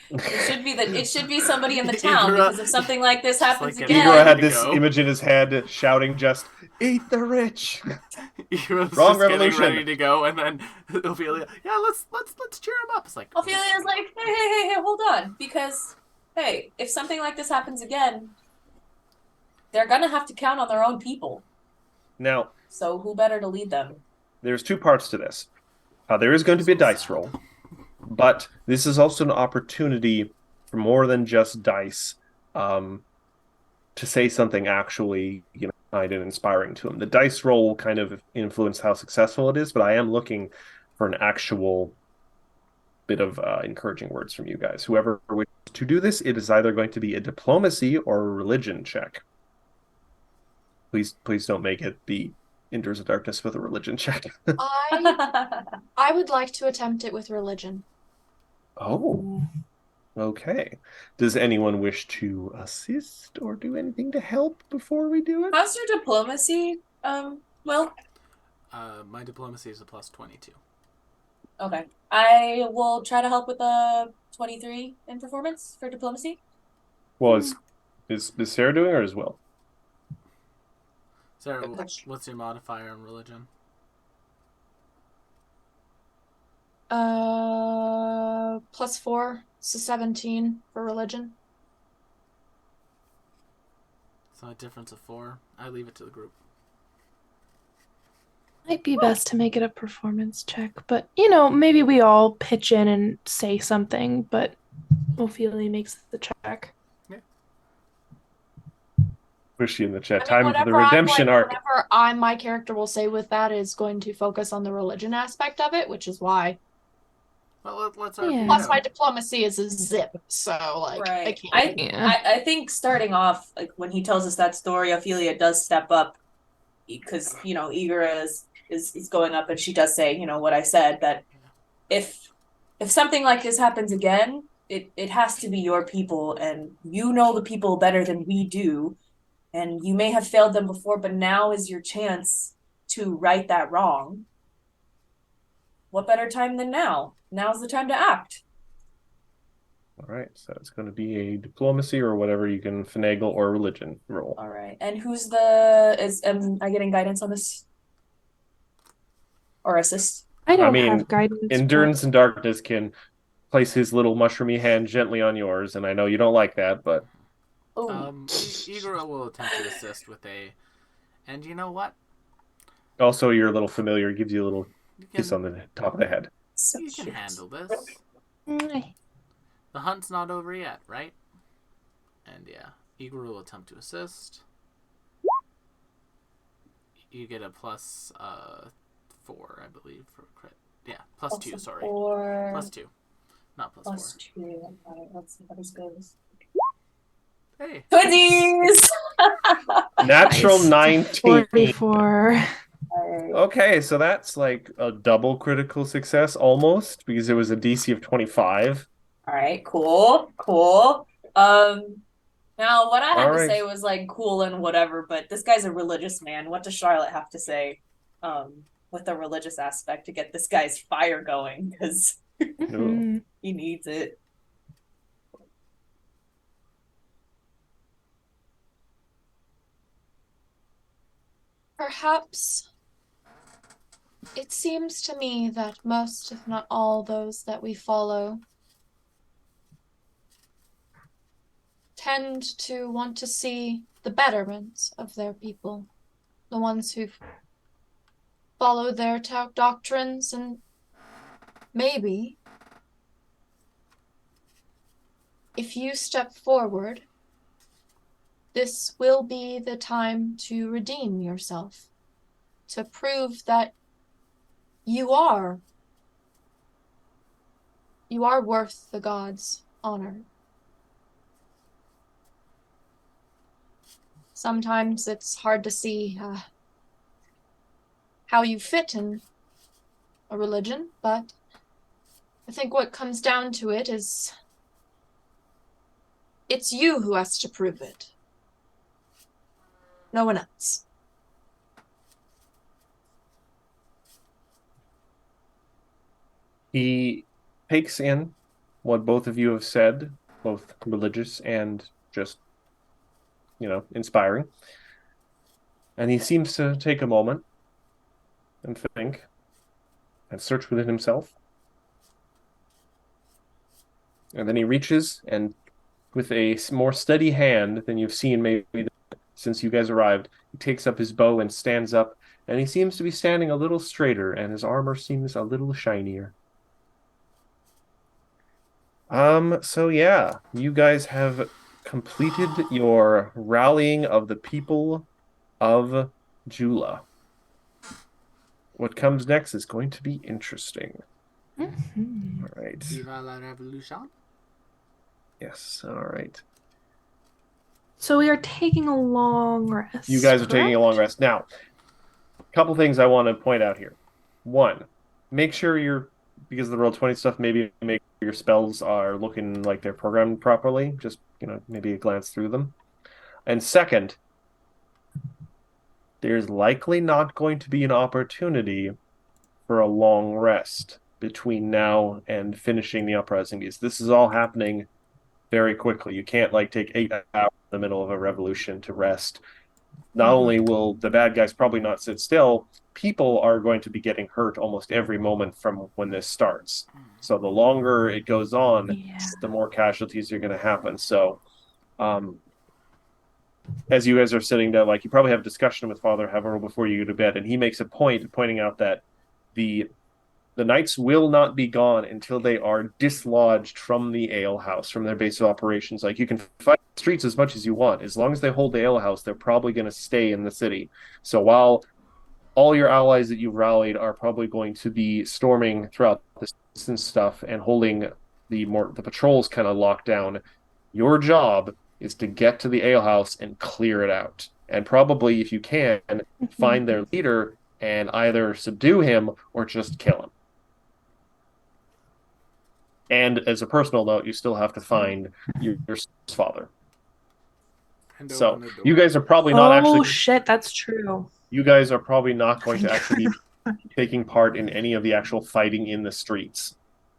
It should be somebody in the town, because if something like this happens like again, Igor had this image in his head shouting just, "Eat the rich!" Hero's Wrong just revolution. getting ready to go, and then Ophelia, yeah, let's cheer him up. It's like Ophelia's like, hey, hold on, because hey, if something like this happens again, they're gonna have to count on their own people. Now, So who better to lead them? there's two parts to this. There is going to be a dice roll, but this is also an opportunity for more than just dice, to say something actually, kind and inspiring to him. The dice roll will kind of influence how successful it is, but I am looking for an actual bit of encouraging words from you guys. Whoever wishes to do this, it is either going to be a diplomacy or a religion check. Please don't make it the Endures of Darkness with a religion check. I would like to attempt it with religion. Oh, okay. Does anyone wish to assist or do anything to help before we do it? How's your diplomacy? Well, my diplomacy is a +22. okay. I will try to help with a 23 in performance for diplomacy. Well, is Sarah doing or is Will? Sarah, what's your modifier on religion? +4, so 17 for religion. So a difference of 4. I leave it to the group. Might be best to make it a performance check, but maybe we all pitch in and say something, but Ophelia makes the check. Push you in the chat. I mean, Time for the redemption arc. Whatever my character will say with that is going to focus on the religion aspect of it, which is why. Well, let's Yeah. Plus, my diplomacy is a zip, so I can't. I think starting off, like when he tells us that story, Ophelia does step up because Igor is going up, and she does say, what I said, that if something like this happens again, it has to be your people, and you know the people better than we do. And you may have failed them before, but now is your chance to right that wrong. What better time than now? Now's the time to act. All right, so it's going to be a diplomacy or whatever you can finagle or religion roll. All right, and am I getting guidance on this? Or assist? I don't mean, have guidance. Endurance and Darkness can place his little mushroomy hand gently on yours, and I know you don't like that, but Oh, Igor will attempt to assist with a, and you know what? also your little familiar gives you a little You kiss on can the top of the head. so you can cute. handle this. but The hunt's not over yet, right? And yeah, Igor will attempt to assist. You get a plus 4, I believe, for crit. Yeah, plus 2, sorry. Or Plus 2. Not plus plus 4. 2. Alright, let's see how this goes. Hey. Twinsies! Natural Nice. 19. 44. Alright. Okay, so that's like a double critical success almost, because it was a DC of 25. Alright, cool. Cool. Now what I had All to right. say was like cool and whatever, but this guy's a religious man. What does Charlotte have to say? With a religious aspect to get this guy's fire going, because Mhm. he needs it. Perhaps it seems to me that most, if not all, those that we follow tend to want to see the betterment of their people, the ones who follow their doctrines, and maybe if you step forward, this will be the time to redeem yourself, to prove that you are worth the gods' honor. Sometimes it's hard to see how you fit in a religion, but I think what comes down to it is it's you who has to prove it. No one else. He takes in what both of you have said, both religious and just, inspiring. And he seems to take a moment and think and search within himself. And then he reaches and, with a more steady hand than you've seen maybe since you guys arrived, he takes up his bow and stands up, and he seems to be standing a little straighter, and his armor seems a little shinier. So yeah, you guys have completed your rallying of the people of Jula. What comes next is going to be interesting. Mhm. All right. Viva la revolution. Yes, all right. So we are taking a long rest. You guys are taking a long correct? rest. Now, a couple things I want to point out here. One, make sure because of the Roll20 stuff, maybe make sure your spells are looking like they're programmed properly. Just, maybe a glance through them. And second, there's likely not going to be an opportunity for a long rest between now and finishing the uprising. This is all happening very quickly. You can't take 8 hours in the middle of a revolution to rest. Not only will the bad guys probably not sit still, people are going to be getting hurt almost every moment from when this starts. So the longer it goes on, Yeah. the more casualties are going to happen. So, as you guys are sitting down, you probably have a discussion with Father Haverl before you go to bed, and he makes a point pointing out that the knights will not be gone until they are dislodged from the alehouse, from their base of operations. You can fight the streets as much as you want. As long as they hold the alehouse, they're probably going to stay in the city. So while all your allies that you've rallied are probably going to be storming throughout the streets and stuff and holding the patrols kind of locked down, your job is to get to the alehouse and clear it out. And probably, if you can, find their leader and either subdue him or just kill him. And as a personal note, you still have to find your father. And So open the door. you guys are probably not Oh actually. shit, that's true. You guys are probably not going to actually be taking part in any of the actual fighting in the streets.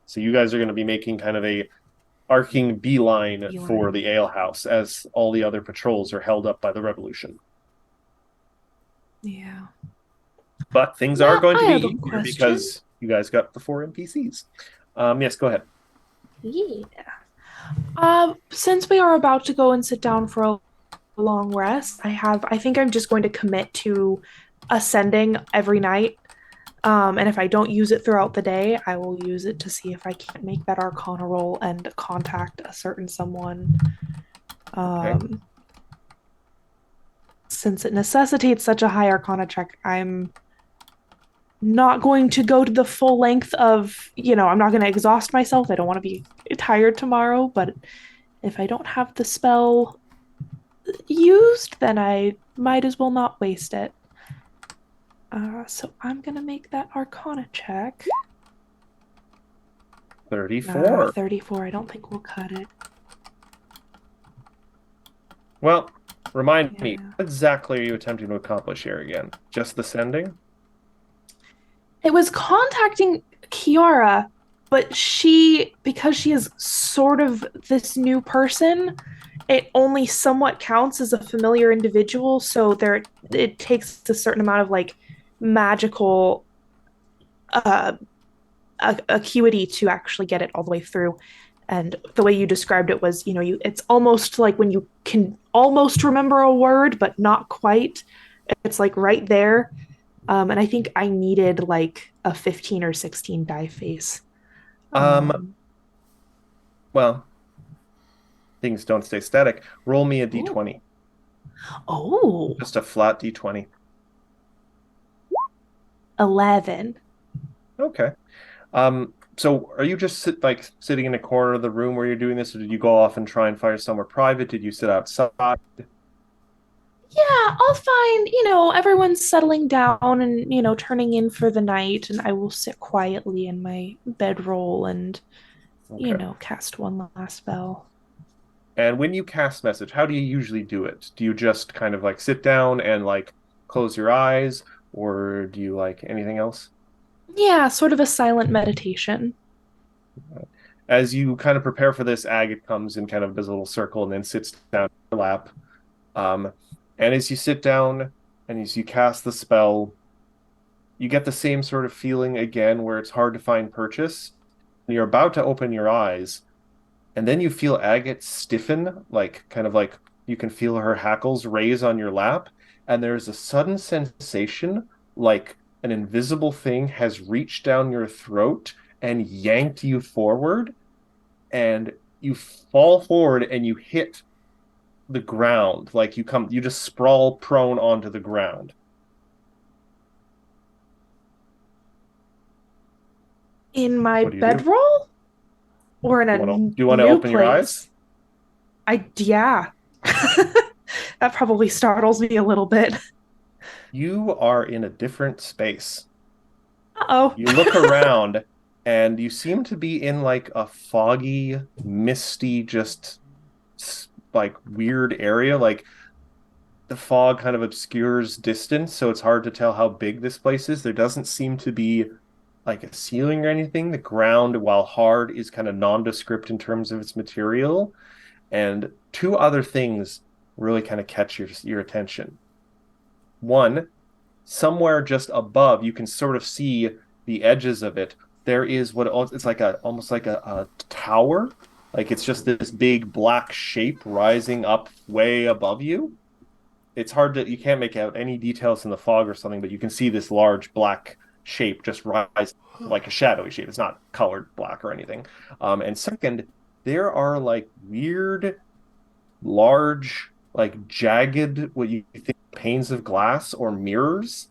So you guys are going to be making kind of a arcing beeline for the alehouse as all the other patrols are held up by the revolution. Yeah. But things are going to I have be a easier question. because you guys got the 4 NPCs. Yes, go ahead. Yeah. Since we are about to go and sit down for a long rest, I think I'm just going to commit to ascending every night. And if I don't use it throughout the day, I will use it to see if I can't make that Arcana roll and contact a certain someone. Okay. Since it necessitates such a high Arcana check, I'm not going to go to the full length of, I'm not going to exhaust myself. I don't want to be tired tomorrow, but if I don't have the spell used, then I might as well not waste it. So I'm going to make that Arcana check. 34. 34. I don't think we'll cut it. Well, remind me, Yeah. what exactly are you attempting to accomplish here again? Just the sending? It was contacting Kiara, but because she is sort of this new person, it only somewhat counts as a familiar individual. So it takes a certain amount of like magical acuity to actually get it all the way through. And the way you described it was, it's almost like when you can almost remember a word, but not quite. It's like right there. And I think I needed like a 15 or 16 die face. Well, things don't stay static. Roll me a Ooh. d20. Oh, Just a flat d20. 11. Okay. So are you just sitting in a corner of the room where you're doing this, or did you go off and try and find somewhere private? Did you sit outside? Yeah, I'll find, everyone's settling down and, turning in for the night, and I will sit quietly in my bedroll and, Okay. cast one last spell. And when you cast message, how do you usually do it? Do you just kind of like sit down and like close your eyes, or do you like anything else? Yeah, sort of a silent meditation. As you kind of prepare for this, Agate comes and kind of does a little circle and then sits down in your lap. And as you sit down and as you cast the spell, you get the same sort of feeling again where it's hard to find purchase. You're about to open your eyes, and then you feel Agate stiffen, like kind of like you can feel her hackles raise on your lap, and there's a sudden sensation like an invisible thing has reached down your throat and yanked you forward, and you fall forward and you hit the ground. Like you just sprawl prone onto the ground. In my What do you do? bedroll? Or in a Do you want to new open your eyes? place? Yeah. That probably startles me a little bit. You are in a different space. Uh-oh. You look around and you seem to be in like a foggy, misty, just like weird area. Like the fog kind of obscures distance, so it's hard to tell how big this place is. There doesn't seem to be like a ceiling or anything. The ground, while hard, is kind of nondescript in terms of its material. And two other things really kind of catch your attention. One, somewhere just above, you can sort of see the edges of it. There is it's like almost like a tower. Like it's just this big black shape rising up way above you. You can't make out any details in the fog or something, but you can see this large black shape just rise like a shadowy shape. It's not colored black or anything. And second, there are like weird, large, like jagged, what you think panes of glass or mirrors,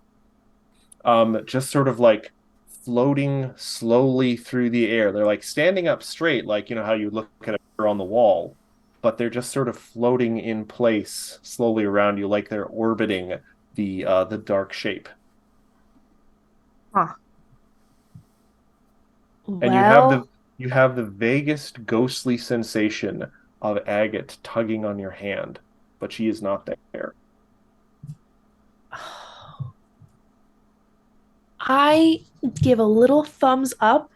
just sort of like floating slowly through the air. They're like standing up straight, like how you look at a mirror on the wall, but they're just sort of floating in place slowly around you, like they're orbiting the dark shape. Huh. And Well, you have the vaguest ghostly sensation of Agate tugging on your hand, but she is not there. I give a little thumbs up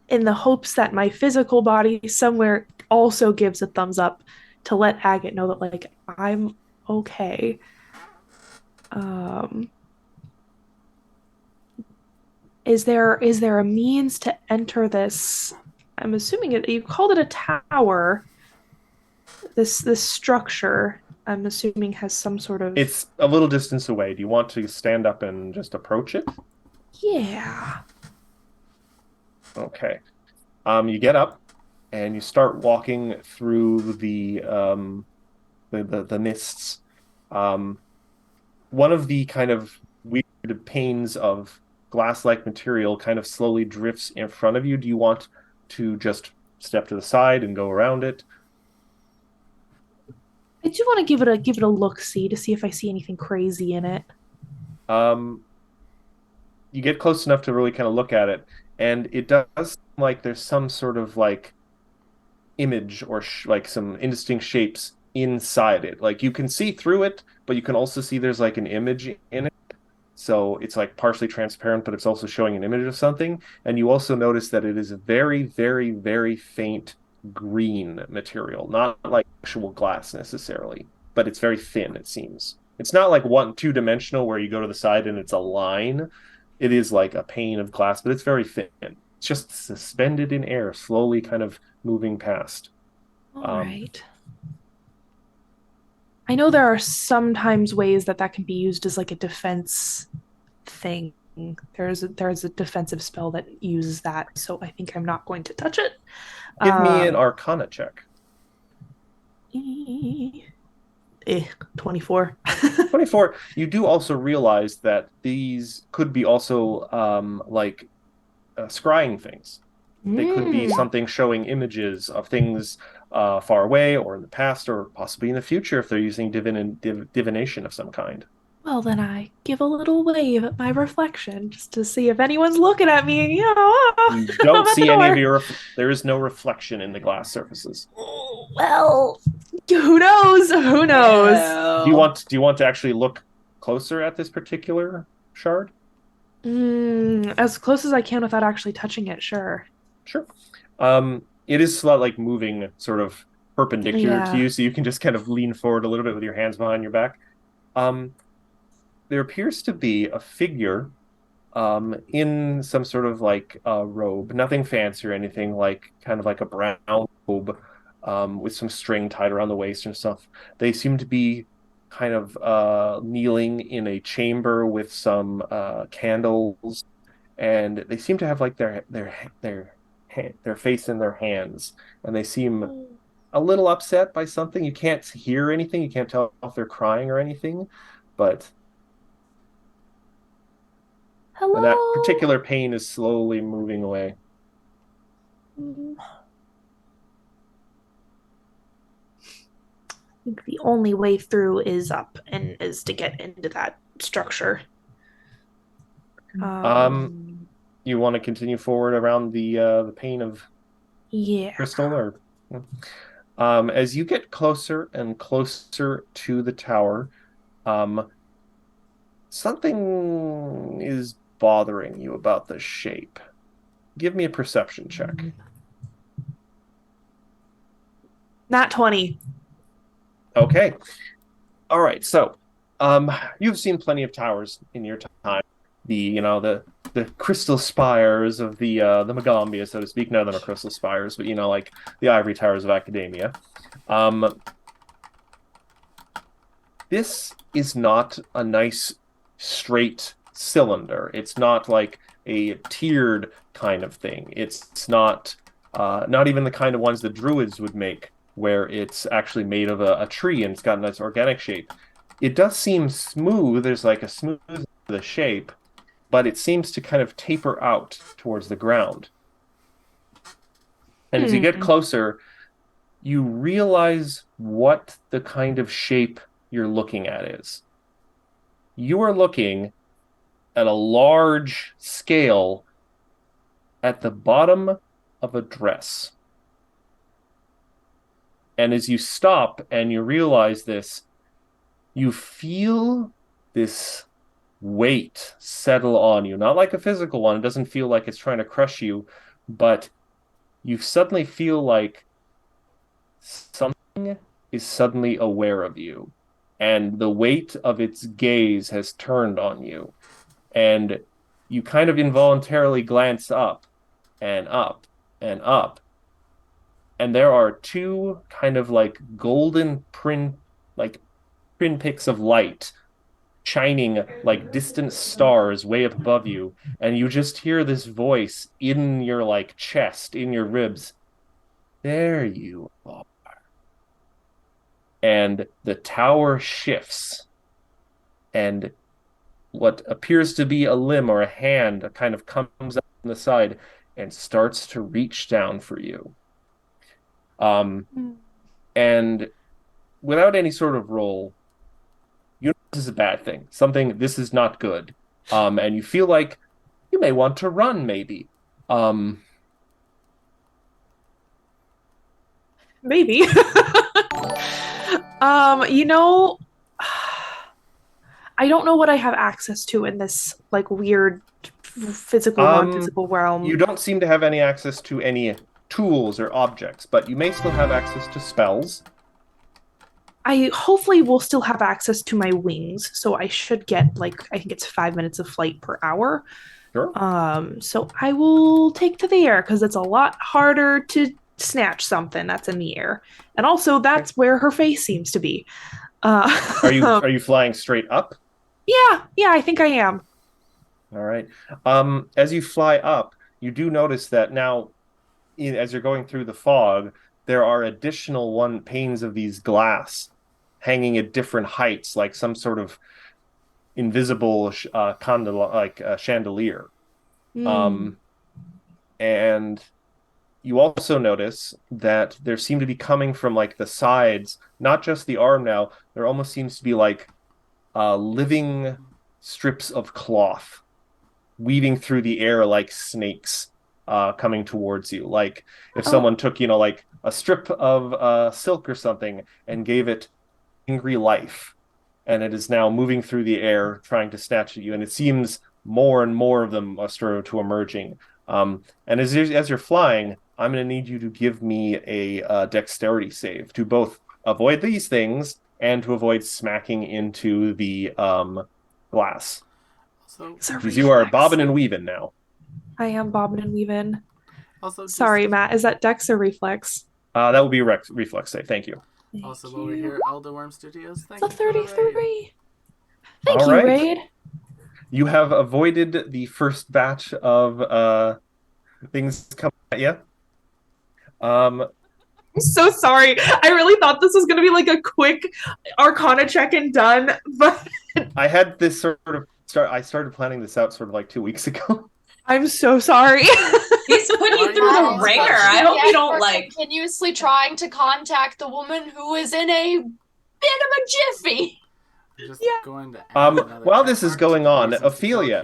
in the hopes that my physical body somewhere also gives a thumbs up to let Agate know that like I'm okay. Is there a means to enter this? I'm assuming you called it a tower. This structure, I'm assuming, has some sort of. It's a little distance away. Do you want to stand up and just approach it? Yeah. Okay. You get up and you start walking through the mists. One of the kind of weird panes of glass-like material kind of slowly drifts in front of you. Do you want to just step to the side and go around it? I do want to give it a look see to see if I see anything crazy in it. Um, you get close enough to really kind of look at it, and it does seem like there's some sort of like image or like some indistinct shapes inside it. Like you can see through it, but you can also see there's like an image in it. So it's like partially transparent, but it's also showing an image of something. And you also notice that it is a very, very, very faint green material, not like actual glass necessarily, but it's very thin, it seems. It's not like two-dimensional where you go to the side and it's a line. It is like a pane of glass, but it's very thin. It's just suspended in air, slowly kind of moving past. All right. I know there are sometimes ways that can be used as like a defense thing. There's a defensive spell that uses that, so I think I'm not going to touch it. Give me an Arcana check. 24. 24. You do also realize that these could be also like scrying things. They could be something showing images of things far away or in the past or possibly in the future if they're using divination of some kind. Well, then I give a little wave at my reflection just to see if anyone's looking at me. You don't see any of your. There is no reflection in the glass surfaces. Well, who knows? Who knows? Do you want to actually look closer at this particular shard? As close as I can without actually touching it.Ure. Sure. It is like moving sort of perpendicular to you, so you can just kind of lean forward a little bit with your hands behind your back. There appears to be a figure in some sort of like robe, nothing fancy or anything, like kind of like a brown robe with some string tied around the waist and stuff. They seem to be kind of kneeling in a chamber with some candles, and they seem to have like their face in their hands, and they seem a little upset by something. You can't hear anything. You can't tell if they're crying or anything, but Hello. and that particular pain is slowly moving away. I think the only way through is up and is to get into that structure. You want to continue forward around the pane of crystal, or as you get closer and closer to the tower, something is bothering you about the shape. Give me a perception check. Not 20. Okay. All right. So, you've seen plenty of towers in your time. The crystal spires of the Magambia, so to speak. None of them are crystal spires, but like the ivory towers of academia. This is not a nice straight cylinder. It's not like a tiered kind of thing. It's not even the kind of ones that druids would make, where it's actually made of a tree and it's got a nice organic shape. It does seem smooth. There's like a smooth to the shape, but it seems to kind of taper out towards the ground. And as you get closer, you realize what the kind of shape you're looking at is. You are looking at a large scale at the bottom of a dress. And as you stop and you realize this, you feel this weight settle on you. Not like a physical one. It doesn't feel like it's trying to crush you, but you suddenly feel like something is suddenly aware of you. And the weight of its gaze has turned on you. And you kind of involuntarily glance up and up and up, and there are two kind of like golden pinpricks of light shining like distant stars way up above you, and you just hear this voice in your like chest, in your ribs. There you are. And the tower shifts, and what appears to be a limb or a hand kind of comes up on the side and starts to reach down for you. And without any sort of roll, you know this is a bad thing. This is not good. And you feel like you may want to run, maybe. Maybe. You know, I don't know what I have access to in this like weird physical, non-physical realm. You don't seem to have any access to any tools or objects, but you may still have access to spells. I hopefully will still have access to my wings, so I should get like I think it's 5 minutes of flight per hour. Sure. So I will take to the air because it's a lot harder to snatch something that's in the air, and also that's where her face seems to be. Are you flying straight up? Yeah, I think I am. All right. As you fly up, you do notice that now, as you're going through the fog, there are additional panes of these glass hanging at different heights, like some sort of invisible chandelier. And you also notice that there seem to be coming from like the sides, not just the arm now. There almost seems to be like living strips of cloth weaving through the air like snakes coming towards you. Like if someone took, like a strip of silk or something and gave it angry life, and it is now moving through the air trying to snatch at you. And it seems more and more of them are starting to emerging. And as you're flying, I'm going to need you to give me a dexterity save to both avoid these things and to avoid smacking into the glass. Because you are bobbing and weaving now. I am bobbing and weaving. Also, sorry, Matt. Is that dex or reflex? That would be a reflex save. Thank you. Also, while we're here, Elder Worm Studios. Thank you. 33. Thank you, Raid. You have avoided the first batch of things coming at you. I'm so sorry. I really thought this was going to be like a quick Arcana check and done, but I had this sort of I started planning this out sort of like 2 weeks ago. I'm so sorry. He's putting you through the ringer. I hope you don't like continuously trying to contact the woman who is in a bit of a jiffy. Just going to while this is going on, Ophelia.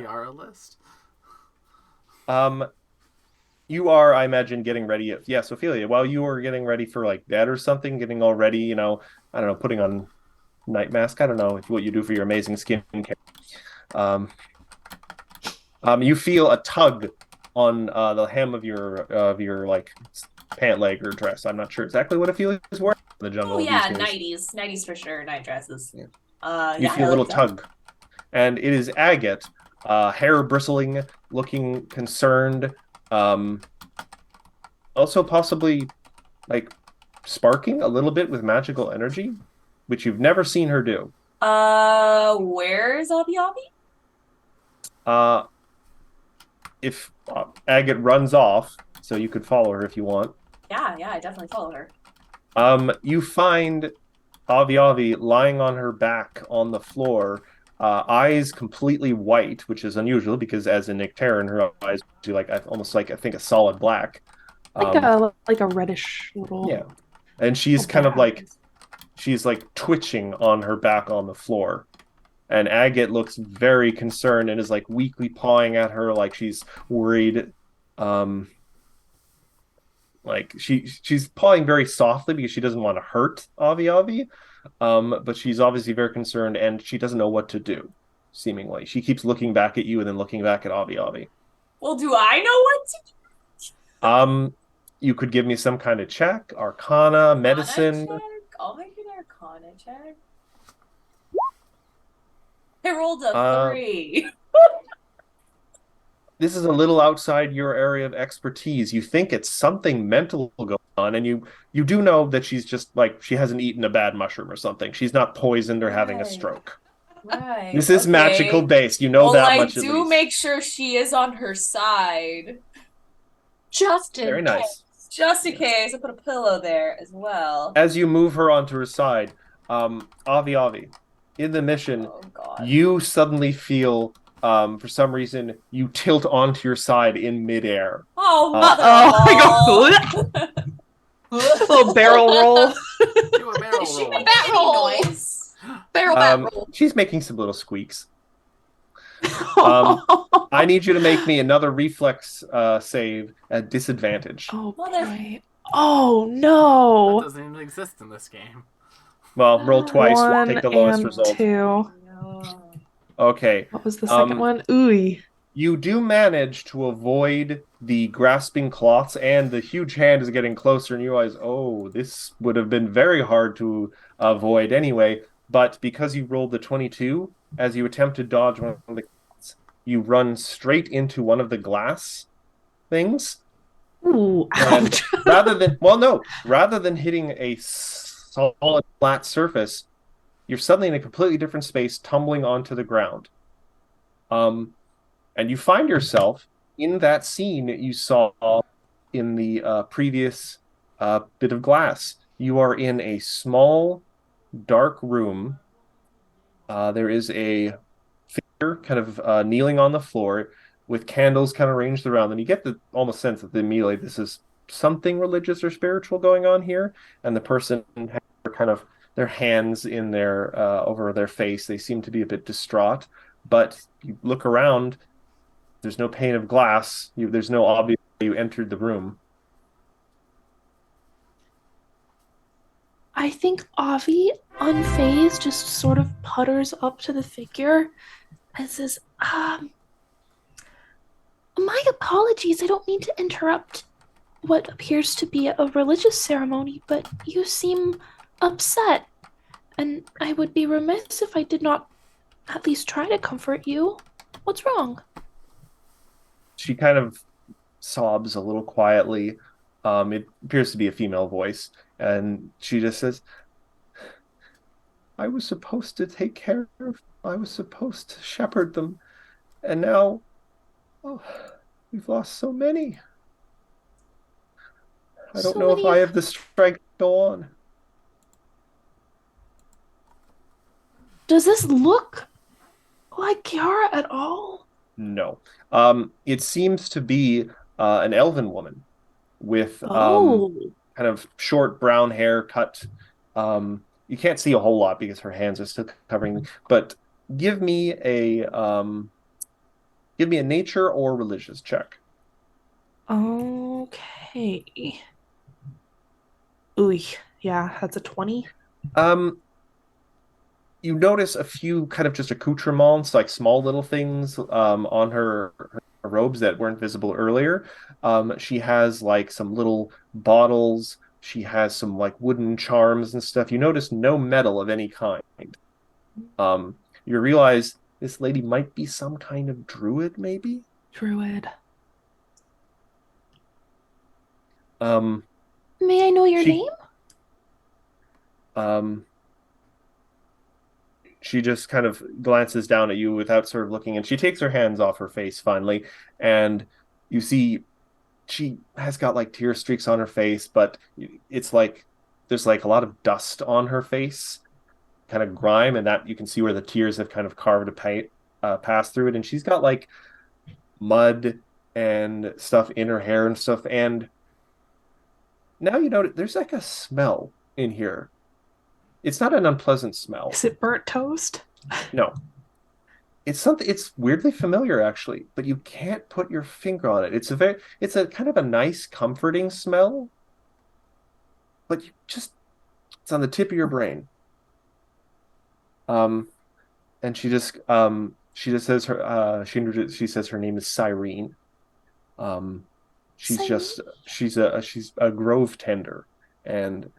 You are, I imagine, getting ready. Yes, Ophelia. While you are getting ready for like bed or something, getting all ready, I don't know, putting on night mask. I don't know what you do for your amazing skincare. You feel a tug on the hem of your like pant leg or dress. I'm not sure exactly what Ophelia is wearing in the jungle. Oh yeah, 90s for sure, night dresses. Yeah. You feel a little tug, and it is Agate, hair bristling, looking concerned. Also possibly like sparking a little bit with magical energy, which you've never seen her do. Where's Avi Avi? If Agate runs off, so you could follow her if you want. Yeah, I definitely follow her. You find Avi Avi lying on her back on the floor, eyes completely white, which is unusual because as a Nycteran, her eyes do like almost like I think a solid black. Like a reddish little. Yeah, and she's kind of like she's like twitching on her back on the floor. And Agate looks very concerned and is like weakly pawing at her like she's worried. Like she's pawing very softly because she doesn't want to hurt Avi Avi. But she's obviously very concerned and she doesn't know what to do, seemingly. She keeps looking back at you and then looking back at Avi Avi. Well, do I know what to do? You could give me some kind of check, Arcana, medicine. I'll make an Arcana check. I rolled a 3. this is a little outside your area of expertise. You think it's something mental going on, and you do know that she's just like she hasn't eaten a bad mushroom or something. She's not poisoned or having a Right. stroke. Right. This is Okay. magical based. You know Well, that I much at do least. make sure she is on her side. Just Very in nice. case. Just in case, I put a pillow there as well. As you move her onto her side, Avi, in the mission, Oh God. you suddenly feel, for some reason, you tilt onto your side in midair. Oh, mother Uh-oh. of all. Little barrel roll. Do a barrel Is she roll. making Bat any roll. noise? Barrel bat roll. She's making some little squeaks. I need you to make me another reflex save at disadvantage. Oh Mother- boy. Oh That no. doesn't even exist in this game. Well, roll twice. One Take the lowest and result. 2. No. Okay. What was the second one? Ooh. You do manage to avoid the grasping cloths, and the huge hand is getting closer, and you realize, oh, this would have been very hard to avoid anyway. But because you rolled the 22, as you attempt to dodge one of the cloths, you run straight into one of the glass things. Ooh. And Ouch. rather than hitting a solid flat surface, you're suddenly in a completely different space, tumbling onto the ground. And you find yourself in that scene you saw in the previous bit of glass. You are in a small, dark room. There is a figure kind of kneeling on the floor with candles kind of ranged around them. You get the almost sense that immediately this is something religious or spiritual going on here, and the person has kind of their hands in their over their face. They seem to be a bit distraught, but you look around. There's no pane of glass. There's no obvious way you entered the room. I think Avi, unfazed, just sort of putters up to the figure and says, my apologies. I don't mean to interrupt what appears to be a religious ceremony, but you seem upset, and I would be remiss if I did not at least try to comfort you. What's wrong? She kind of sobs a little quietly. It appears to be a female voice, and she just says, I was supposed to take care of, I was supposed to shepherd them, and now, oh, we've lost so many. I don't know if I have the strength to go on. Does this look like Kiara at all? No. It seems to be an elven woman with kind of short brown hair cut. You can't see a whole lot because her hands are still covering. But give me a nature or religious check. Okay. Ooh, yeah, that's a 20. You notice a few kind of just accoutrements, like small little things on her robes that weren't visible earlier. She has like some little bottles. She has some like wooden charms and stuff. You notice no metal of any kind. You realize this lady might be some kind of druid, maybe? Druid. May I know your name? She just kind of glances down at you without sort of looking, and she takes her hands off her face finally, and you see she has got like tear streaks on her face, but it's like there's like a lot of dust on her face, kind of grime, and that you can see where the tears have kind of carved a pass through it, and she's got like mud and stuff in her hair and stuff, and now you know there's like a smell in here. It's not an unpleasant smell. Is it burnt toast? No. It's weirdly familiar actually, but you can't put your finger on it. It's a kind of a nice, comforting smell, but it's on the tip of your brain. And she just says she says her name is Cyrene. She's a grove tender, and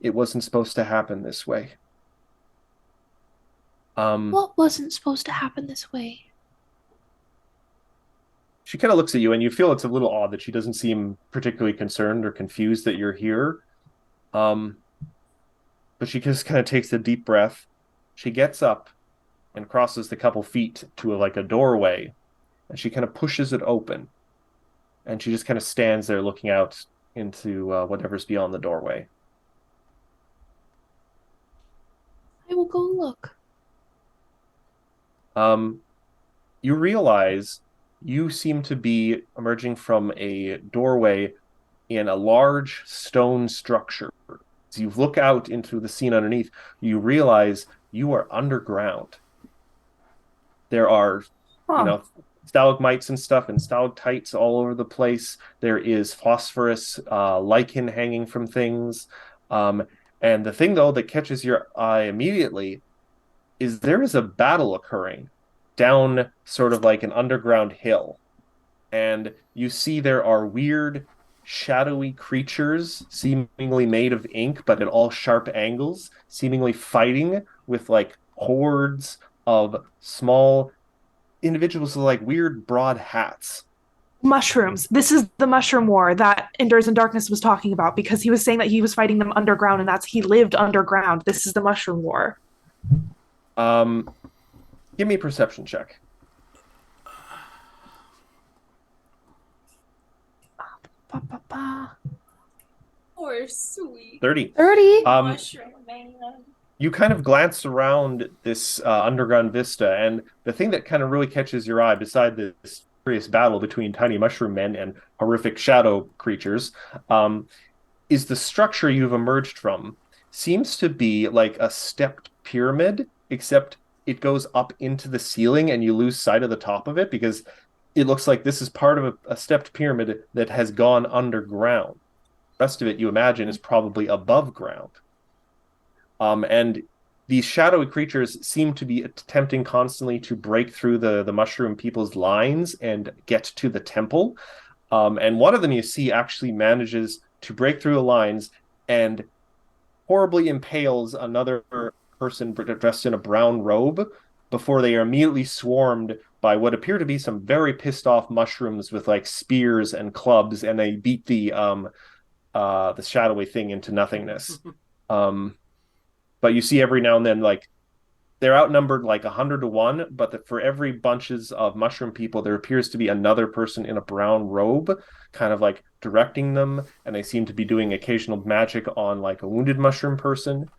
it wasn't supposed to happen this way. What wasn't supposed to happen this way? she kind of looks at you, and you feel it's a little odd that she doesn't seem particularly concerned or confused that you're here. But she just kind of takes a deep breath. She gets up and crosses the couple feet to a doorway, and she kind of pushes it open. And she just kind of stands there looking out into whatever's beyond the doorway. I will go look. You realize you seem to be emerging from a doorway in a large stone structure. As you look out into the scene underneath, you realize you are underground. There are, stalagmites and stuff and stalactites all over the place. There is phosphorus, lichen hanging from things. And the thing, though, that catches your eye immediately is there is a battle occurring down sort of like an underground hill. And you see there are weird, shadowy creatures, seemingly made of ink, but at all sharp angles, seemingly fighting with like hordes of small individuals with like weird broad hats. Mushrooms. This is the mushroom war that Endures in Darkness was talking about, because he was saying that he was fighting them underground, and he lived underground. This is the mushroom war. Give me a perception check. Poor sweet 30. 30. mushroom man. You kind of glance around this underground vista, and the thing that kind of really catches your eye, beside this furious battle between tiny mushroom men and horrific shadow creatures, is the structure you've emerged from. Seems to be like a stepped pyramid, except it goes up into the ceiling and you lose sight of the top of it, because it looks like this is part of a stepped pyramid that has gone underground. The rest of it, you imagine, is probably above ground. And these shadowy creatures seem to be attempting constantly to break through the mushroom people's lines and get to the temple. And one of them, you see, actually manages to break through the lines and horribly impales another person dressed in a brown robe before they are immediately swarmed by what appear to be some very pissed off mushrooms with like spears and clubs, and they beat the shadowy thing into nothingness. But you see every now and then, like, they're outnumbered like 100 to 1, but for every bunches of mushroom people, there appears to be another person in a brown robe, kind of like directing them, and they seem to be doing occasional magic on like a wounded mushroom person.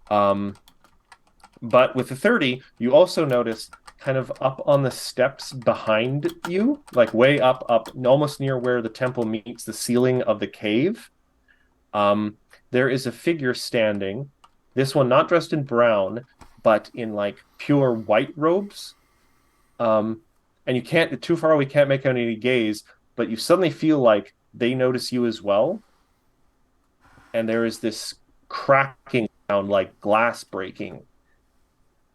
But with the 30, you also notice kind of up on the steps behind you, like way up, almost near where the temple meets the ceiling of the cave, there is a figure standing. This one not dressed in brown, but in like pure white robes. And you can't, too far away, can't make out any gaze, but you suddenly feel like they notice you as well. And there is this cracking sound, like glass breaking.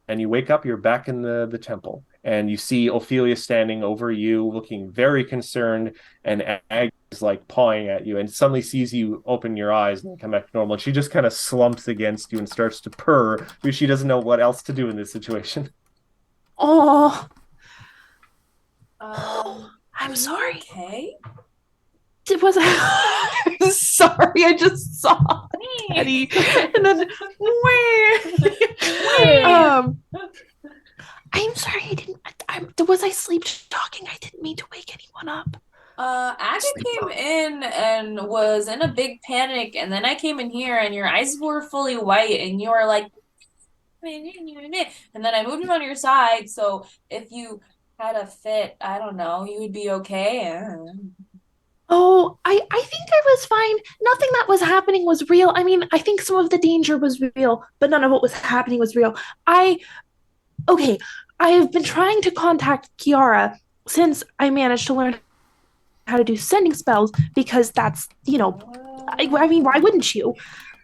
And you wake up, you're back in the temple. And you see Ophelia standing over you, looking very concerned, and Ag is like pawing at you, and suddenly sees you open your eyes and come back to normal. And she just kind of slumps against you and starts to purr, because she doesn't know what else to do in this situation. Oh, I'm sorry. Okay. It was. I'm sorry. I just saw Teddy, and then I'm sorry. I didn't. Was I sleep talking? I didn't mean to wake anyone up. Aga came in and was in a big panic, and then I came in here, and your eyes were fully white, and you were like, and then I moved him on your side, so if you had a fit, I don't know, you would be okay. Oh, I think I was fine. Nothing that was happening was real. I mean, I think some of the danger was real, but none of what was happening was real. Okay, I have been trying to contact Kiara since I managed to learn how to do sending spells, because that's, I mean, why wouldn't you?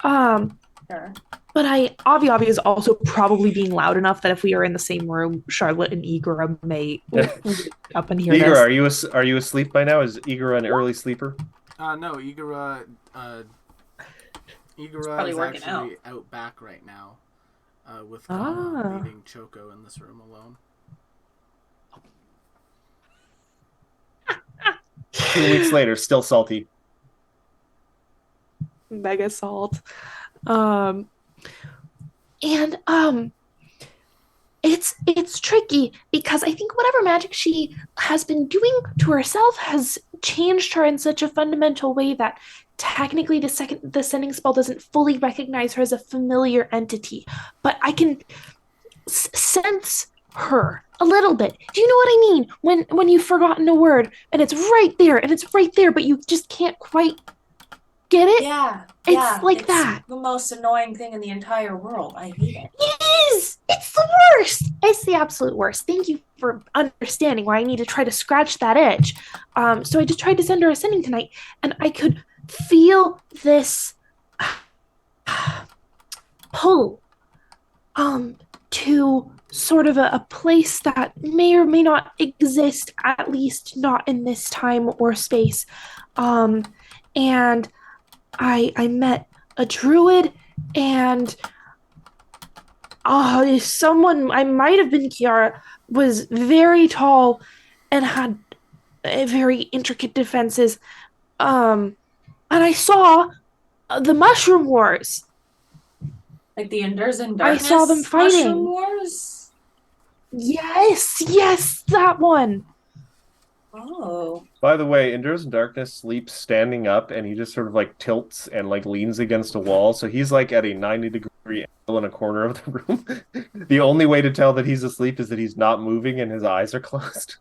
Sure. But Avi is also probably being loud enough that if we are in the same room, Charlotte and Igor may up and hear Igor, this. are you asleep by now? Is Igor an early sleeper? No, Igor is actually out back right now, with leaving Choco in this room alone. 2 weeks later, still salty. Mega salt. And it's tricky because I think whatever magic she has been doing to herself has changed her in such a fundamental way that technically the sending spell doesn't fully recognize her as a familiar entity, but I can sense her a little bit. Do you know what I mean? When you've forgotten a word and it's right there and it's right there, but you just can't quite get it? Yeah. It's like that. The most annoying thing in the entire world. I hate it. It is! It's the worst! It's the absolute worst. Thank you for understanding why I need to try to scratch that itch. So I just tried to send her a sending tonight, and I could feel this pull to sort of a place that may or may not exist, at least not in this time or space. And I met a druid, and someone, I might have been Kiara, was very tall and had very intricate defenses. And I saw the Mushroom Wars. Like the Enders in Darkness. I saw them fighting. Mushroom Wars? Yes, that one. Oh. By the way, Endures in Darkness sleeps standing up, and he just sort of like tilts and like leans against a wall. So he's like at a 90-degree angle in a corner of the room. The only way to tell that he's asleep is that he's not moving and his eyes are closed.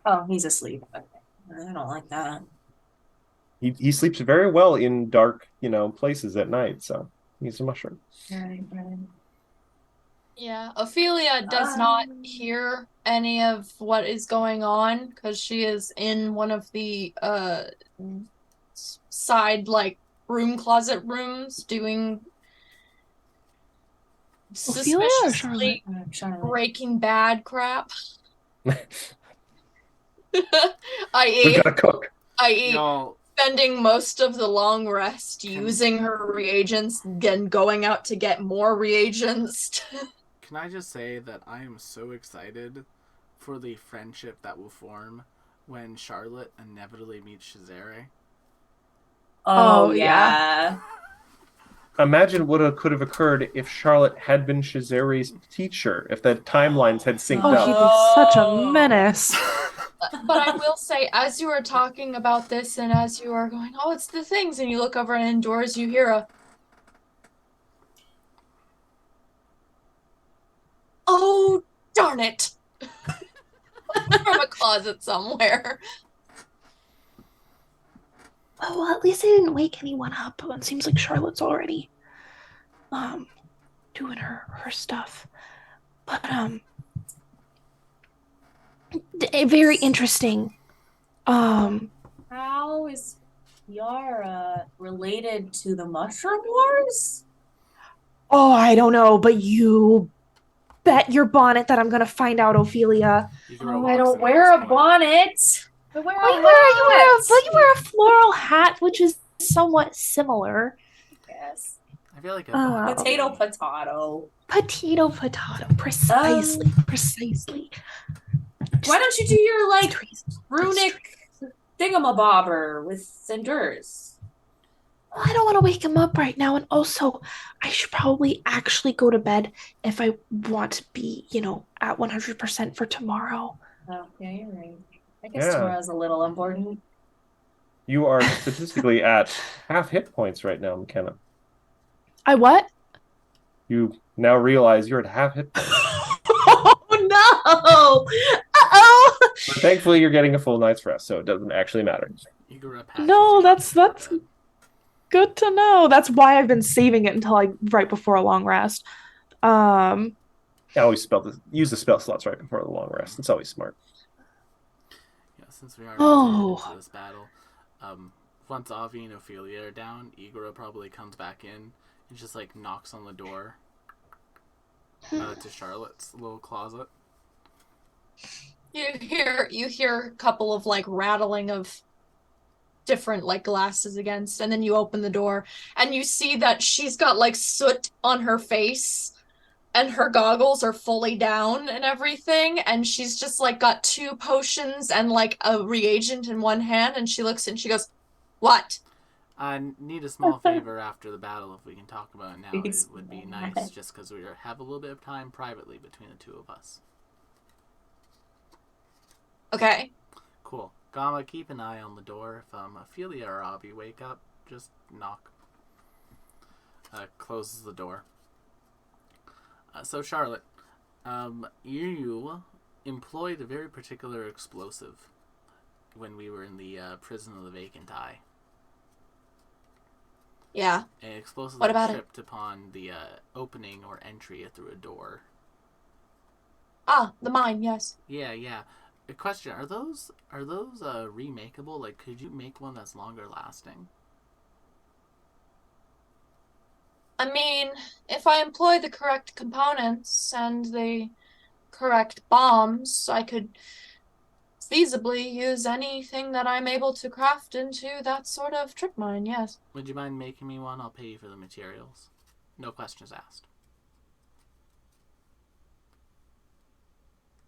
Oh, he's asleep. Okay. I don't like that. He sleeps very well in dark, places at night. So he's a mushroom. Right. Yeah, Ophelia does not hear any of what is going on because she is in one of the side closet rooms doing Ophelia or suspiciously Charlotte. Breaking Bad crap. We I.e., gotta cook. Y'all, spending most of the long rest using her reagents, then going out to get more reagents. can I just say that I am so excited for the friendship that will form when Charlotte inevitably meets Shazare? Oh, yeah. Imagine what could have occurred if Charlotte had been Shazare's teacher, if the timelines had synced Oh, up. she'd be such a menace. But I will say, as you are talking about this and as you are going, oh, it's the things, and you look over and indoors, you hear a, oh, darn it, from a closet somewhere. Oh, well, at least I didn't wake anyone up. It seems like Charlotte's already doing her stuff. But very interesting. How is Yara related to the Mushroom Wars? Oh, I don't know, but you bet your bonnet that I'm gonna find out, Ophelia. I don't wear a bonnet. I wear a You wear a floral hat, which is somewhat similar. Yes. I feel like Potato. Potato. Precisely. Why don't you do your like Trees. runic thingamabobber with Enders? Well, I don't want to wake him up right now, and also I should probably actually go to bed if I want to be, at 100% for tomorrow. Oh, yeah, you're right. I guess tomorrow's a little important. You are statistically at half hit points right now, McKenna. I what? You now realize you're at half hit points. Oh no! Uh-oh! But thankfully, you're getting a full night's rest, so it doesn't actually matter. No, that's good to know. That's why I've been saving it until right before a long rest. I always use the spell slots right before the long rest. It's always smart. Yeah, since we are into this battle, once Avi and Ophelia are down, Igor probably comes back in and just knocks on the door to Charlotte's little closet. You hear a couple of rattling of different glasses against, and then you open the door and you see that she's got soot on her face, and her goggles are fully down and everything, and she's just like got 2 potions and like a reagent in one hand, and she looks and she goes, "What?" I need a small favor after the battle. If we can talk about it now, it Please. would be nice, just because we have a little bit of time privately between the two of us. Okay. Cool. Gamma, keep an eye on the door. If Ophelia or Abby wake up, just knock. Closes the door. So Charlotte, you employed a very particular explosive when we were in the prison of the Vacant Eye. Yeah. An explosive What that about it? tripped upon the opening or entry through a door. Ah, the mine, yes. Yeah. A question: Are those remakeable? Like, could you make one that's longer lasting? I mean, if I employ the correct components and the correct bombs, I could feasibly use anything that I'm able to craft into that sort of trip mine, yes. Would you mind making me one? I'll pay you for the materials. No questions asked.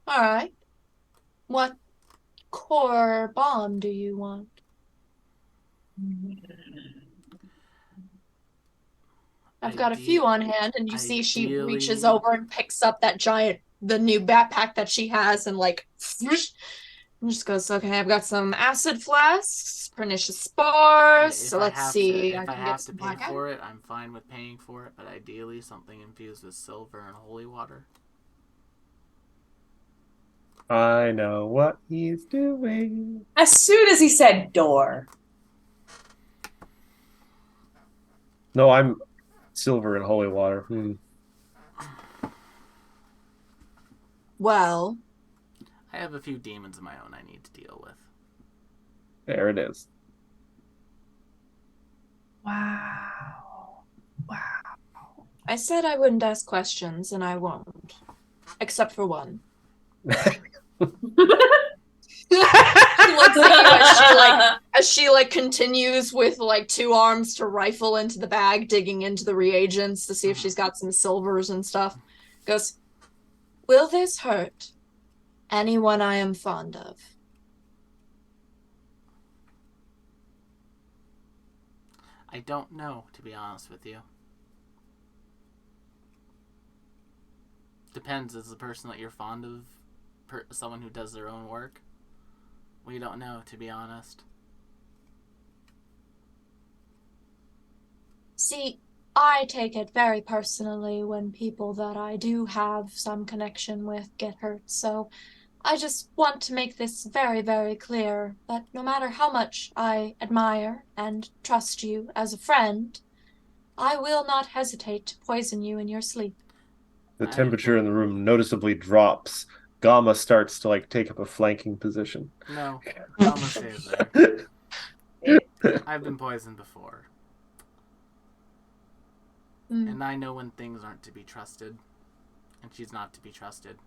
Alright. What core bomb do you want? I've got a few on hand, and you see she reaches over and picks up the new backpack that she has, and like, swoosh, and just goes, okay, I've got some acid flasks, pernicious spores, so let's see. If I can have get to some pay black for it, I'm fine with paying for it, but ideally something infused with silver and holy water. I know what he's doing. As soon as he said door. No, I'm silver and holy water. Well, I have a few demons of my own I need to deal with. There it is. Wow. I said I wouldn't ask questions, and I won't. Except for one. She looks at you as she continues with 2 arms to rifle into the bag, digging into the reagents to see if she's got some silvers and stuff. Goes, will this hurt anyone I am fond of? I don't know, to be honest with you. Depends. Is the person that you're fond of someone who does their own work? We don't know, to be honest. See, I take it very personally when people that I do have some connection with get hurt, so I just want to make this very, very clear that no matter how much I admire and trust you as a friend, I will not hesitate to poison you in your sleep. The temperature in the room noticeably drops. Gamma starts to take up a flanking position. No, Gamma stays there. I've been poisoned before. And I know when things aren't to be trusted. And she's not to be trusted.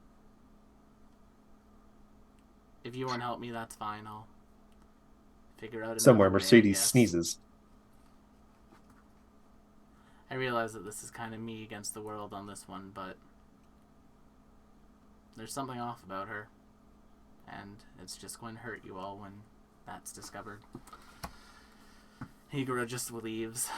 If you want to help me, that's fine. I'll figure out Somewhere another way, Mercedes I guess. sneezes. I realize that this is kind of me against the world on this one, but there's something off about her. And it's just going to hurt you all when that's discovered. Higura just leaves.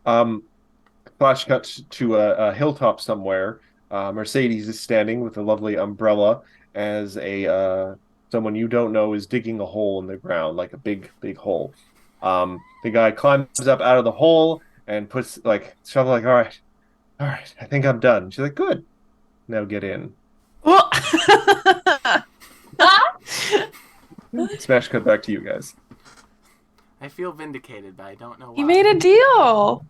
Flash cut to a hilltop somewhere. Mercedes is standing with a lovely umbrella as someone you don't know is digging a hole in the ground, like a big hole. The guy climbs up out of the hole and puts shovel, all right, I think I'm done. She's like, good. Now get in. Smash cut back to you guys. I feel vindicated, but I don't know why. You made a deal.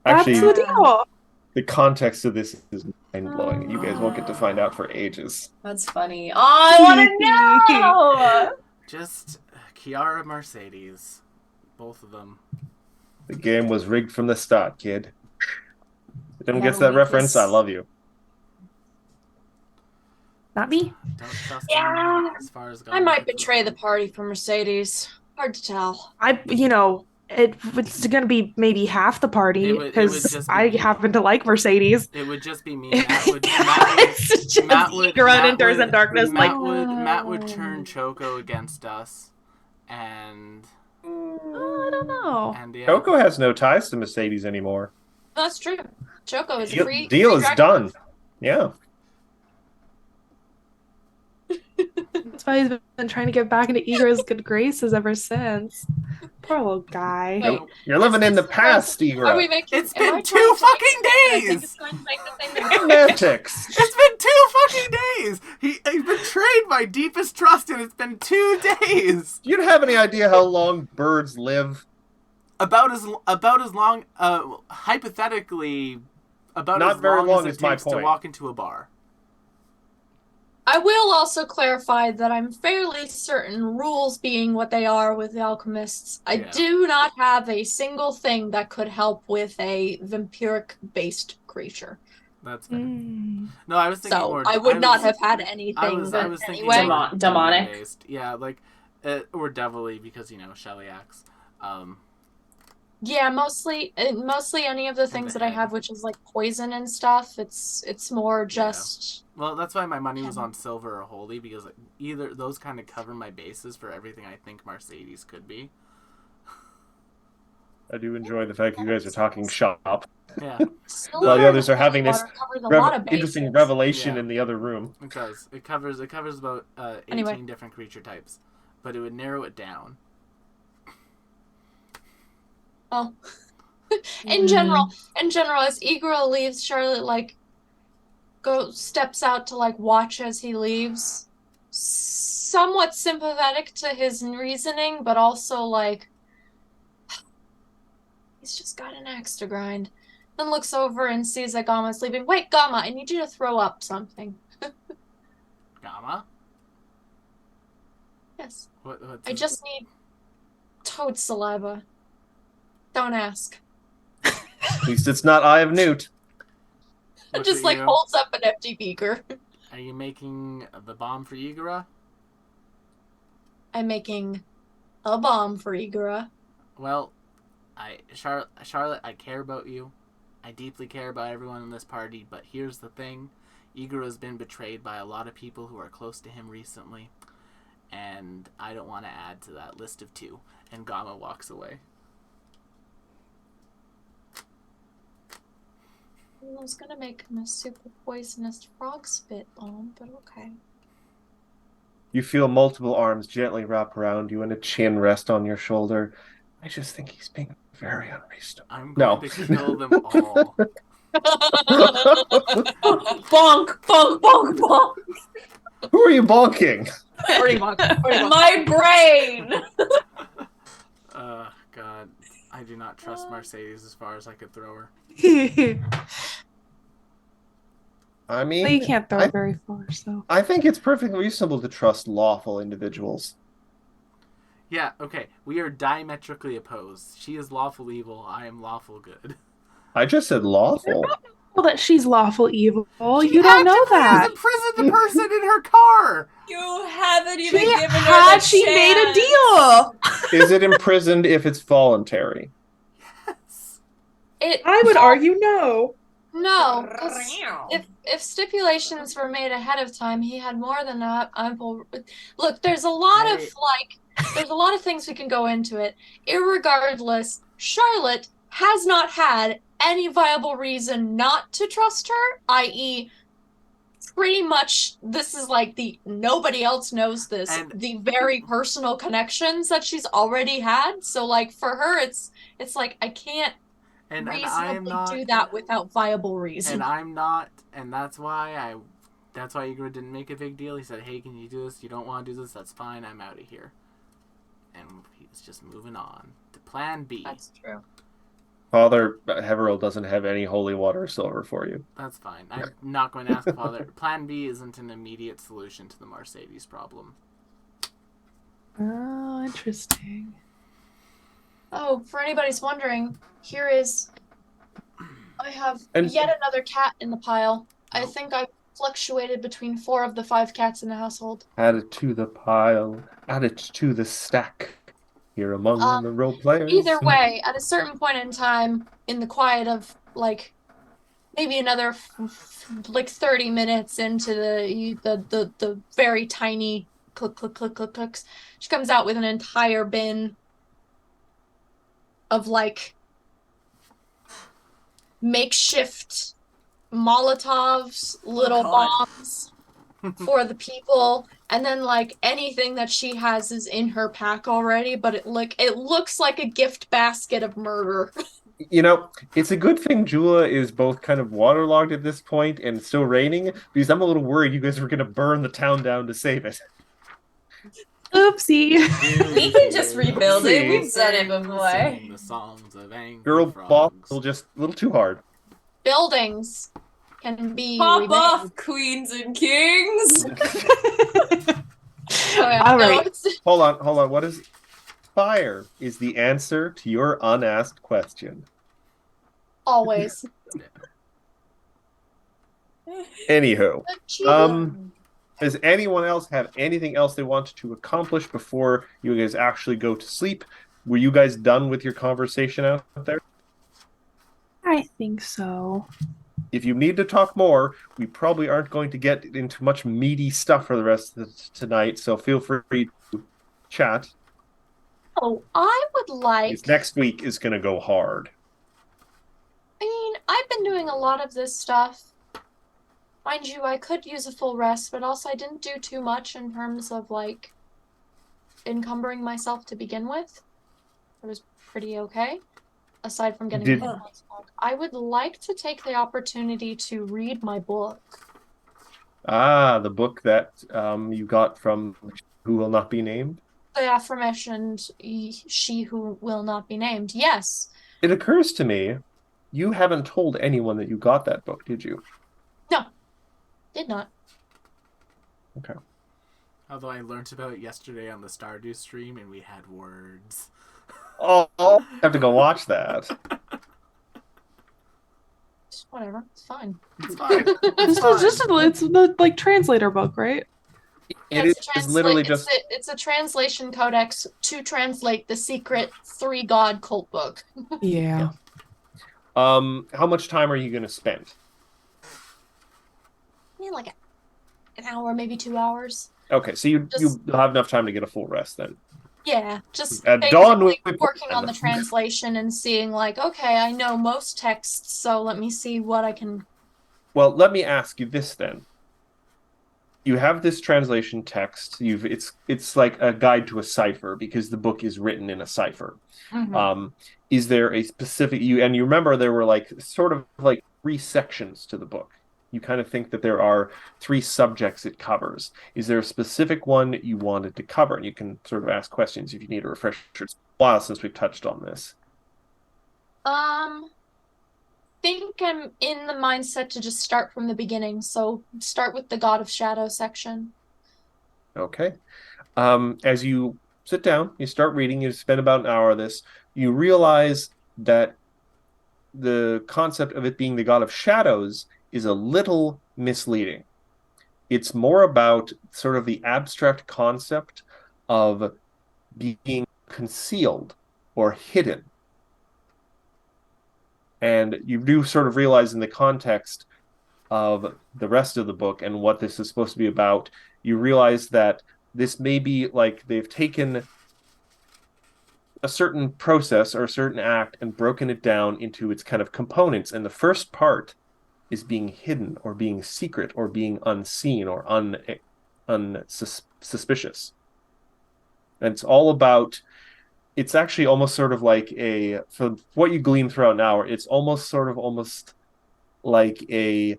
Actually, that's the deal. The context of this is mind-blowing. You guys won't get to find out for ages. That's funny. Oh, I want to know! Just Kiara Mercedes. Both of them. The game was rigged from the start, kid. If anyone gets Never that reference, this. I love you. Not me. Don't trust Yeah. him as far as I might betray the party for Mercedes. Hard to tell. it's gonna be maybe half the party It would because just be I me. happen to like Mercedes. It would just be me. It's just Igor and Enters in Darkness. Matt would turn Choco against us, and I don't know. yeah. Coco has no ties to Mercedes anymore. That's true. Choco is a Deal, free deal free is dragon. done. Yeah. That's why he's been trying to get back into Igor's good graces ever since. Poor little guy. Wait, You're living in the past, Igor. Are we making? It's am I been trying 2 to fucking I think days. it's going to make the same thing. Semantics. It's been 2 fucking days. He betrayed my deepest trust, and it's been 2 days. Do you have any idea how long birds live? About as long, hypothetically, about Not as very long, long as is it my takes to point. walk into a bar. I will also clarify that I'm fairly certain, rules being what they are with the alchemists, I Yeah. do not have a single thing that could help with a vampiric-based creature. That's fair. Mm. No, I was thinking So more. I would not was- have had anything I was thinking anyway. more Demonic. demon-based. Yeah, like or devilly because Shellyax. Yeah, mostly any of the things the that I head. have, which is like poison and stuff. It's more just Well, that's why my money was on silver or holy, because either those kind of cover my bases for everything I think Mercedes could be. I do enjoy the fact you guys are talking shop. Yeah, silver While the others and are having holy this water covers a lot of interesting bases. revelation Yeah. in the other room. it does. It covers about 18 Anyway. different creature types, but it would narrow it down. Oh. in general, as Igor leaves, Charlotte steps out to watch as he leaves. Somewhat sympathetic to his reasoning, but also he's just got an axe to grind. Then looks over and sees that Gama's leaving. Wait, Gama, I need you to throw up something. Gamma? Yes. What's I just need toad saliva. Don't ask. At least it's not Eye of Newt. what's Just it you? holds up an empty beaker. Are you making the bomb for Igora? I'm making a bomb for Igora. Well, Charlotte, I care about you. I deeply care about everyone in this party, but here's the thing. Igor has been betrayed by a lot of people who are close to him recently, and I don't want to add to that list of 2. And Gama walks away. I was gonna make him a super poisonous frog spit bomb, but okay. You feel multiple arms gently wrap around you and a chin rest on your shoulder. I just think he's being very unreasonable. I'm No. going to kill them all. Bonk, bonk, bonk, bonk. Who are you bonking? My brain. God. I do not trust Mercedes as far as I could throw her. I mean, Well, you can't throw it very far, so. I think it's perfectly reasonable to trust lawful individuals. Yeah, okay. We are diametrically opposed. She is lawful evil. I am lawful good. I just said lawful. Well, that she's lawful evil. She You don't know actively has that. imprisoned the person in her car. You haven't even She given her had. the She made a chance. deal. Is it imprisoned if it's voluntary? Yes. I would argue no. No, 'cause if stipulations were made ahead of time, he had more than ample. Look, there's a lot of things we can go into it. Irregardless, Charlotte has not had any viable reason not to trust her, i.e., pretty much this is the nobody else knows this, And- the very personal connections that she's already had. So for her, it's I can't And I am reasonably not. do that without viable reason. And I'm not. And that's why Igor didn't make a big deal. He said, "Hey, can you do this? You don't want to do this? That's fine. I'm out of here." And he's just moving on to Plan B. That's true. Father Heveril doesn't have any holy water or silver for you. That's fine. I'm not going to ask Father. Plan B isn't an immediate solution to the Mercedes problem. Oh, interesting. Oh, for anybody's wondering, I have And- yet another cat in the pile. I think I've fluctuated between 4 of the 5 cats in the household. Add it to the pile. Add it to the stack. Here among the role players. Either way, at a certain point in time, in the quiet of like maybe another like 30 minutes into the very tiny clicks, she comes out with an entire bin of like makeshift Molotovs, little God. bombs for the people, and then like anything that she has is in her pack already, but it looks like a gift basket of murder. You know, it's a good thing Jula is both kind of waterlogged at this point and still raining, because I'm a little worried you guys were going to burn the town down to save it. Oopsie. We can just rebuild it. Oopsie. We've done it before. Sing the songs of angry Girl frogs. boss will just a little too hard. Buildings can be Pop remade. off, queens and kings. Oh, yeah. All No, right. it's- Hold on. What is fire is the answer to your unasked question. always. Anywho, Achievement. does anyone else have anything else they want to accomplish before you guys actually go to sleep? Were you guys done with your conversation out there? I think so. If you need to talk more, we probably aren't going to get into much meaty stuff for the rest of tonight, so feel free to chat. Oh, I would like. This next week is going to go hard. I mean, I've been doing a lot of this stuff. Mind you, I could use a full rest, but also I didn't do too much in terms of like encumbering myself to begin with. It was pretty okay, aside from getting Did- hit points back. I would like to take the opportunity to read my book. Ah, the book that you got from Who Will Not Be Named? The aforementioned She Who Will Not Be Named. Yes. It occurs to me, you haven't told anyone that you got that book, did you? Did not. Although I learned about it yesterday on the Stardew stream and we had words. Oh, I'll have to go watch that. Whatever. It's fine. It's fine. It's the like translator book, right? It is literally just it's a translation codex to translate the secret 3 god cult book. Yeah. how much time are you going to spend? I mean, like an hour, maybe 2 hours. Okay, so you'll have enough time to get a full rest then. Yeah, just At dawn basically we- working on the translation and seeing like, okay, I know most texts, so let me see what I can. Well, let me ask you this then. You have this translation text. It's like a guide to a cipher because the book is written in a cipher. Is there a specific you remember there were like sort of like 3 sections to the book. You kind of think that there are 3 subjects it covers. Is there a specific one you wanted to cover? And you can sort of ask questions if you need a refresher. It's a while since we've touched on this. Think I'm in the mindset to just start from the beginning. So start with the God of Shadow section. Okay. As you sit down, you start reading, you spend about an hour of this, you realize that the concept of it being the God of Shadows is a little misleading. It's more about sort of the abstract concept of being concealed or hidden. And you do sort of realize in the context of the rest of the book and what this is supposed to be about, you realize that this may be like they've taken a certain process or a certain act and broken it down into its kind of components. And the first part is being hidden or being secret or being unseen or unsuspicious. And it's all about, it's actually almost sort of like for what you glean throughout an hour, it's almost like a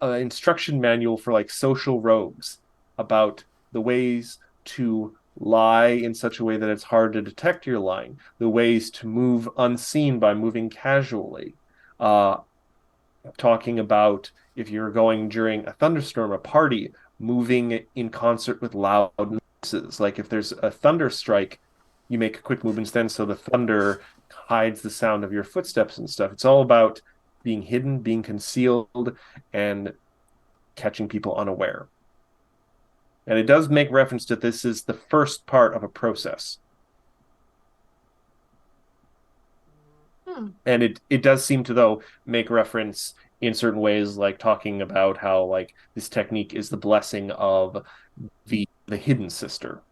instruction manual for like social rogues about the ways to lie in such a way that it's hard to detect you're lying, the ways to move unseen by moving casually, talking about if you're going during a thunderstorm, a party, moving in concert with loud noises. Like if there's a thunder strike, you make quick movements then so the thunder hides the sound of your footsteps and stuff. It's all about being hidden, being concealed, and catching people unaware. And it does make reference that this is the first part of a process. And it does seem to, though, make reference in certain ways, like talking about how like this technique is the blessing of the hidden sister.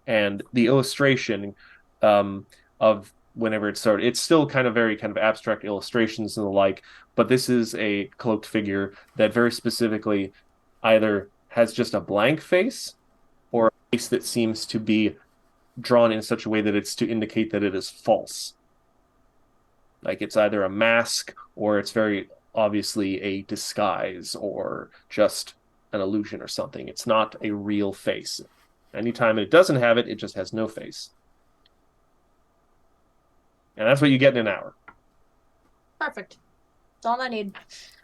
And the illustration of whenever it started, it's still kind of very kind of abstract illustrations and the like, but this is a cloaked figure that very specifically either has just a blank face or a face that seems to be drawn in such a way that it's to indicate that it is false. Like it's either a mask or it's very obviously a disguise or just an illusion or something. It's not a real face. Anytime it doesn't have it, it just has no face. And that's what you get in an hour. Perfect. That's all I need.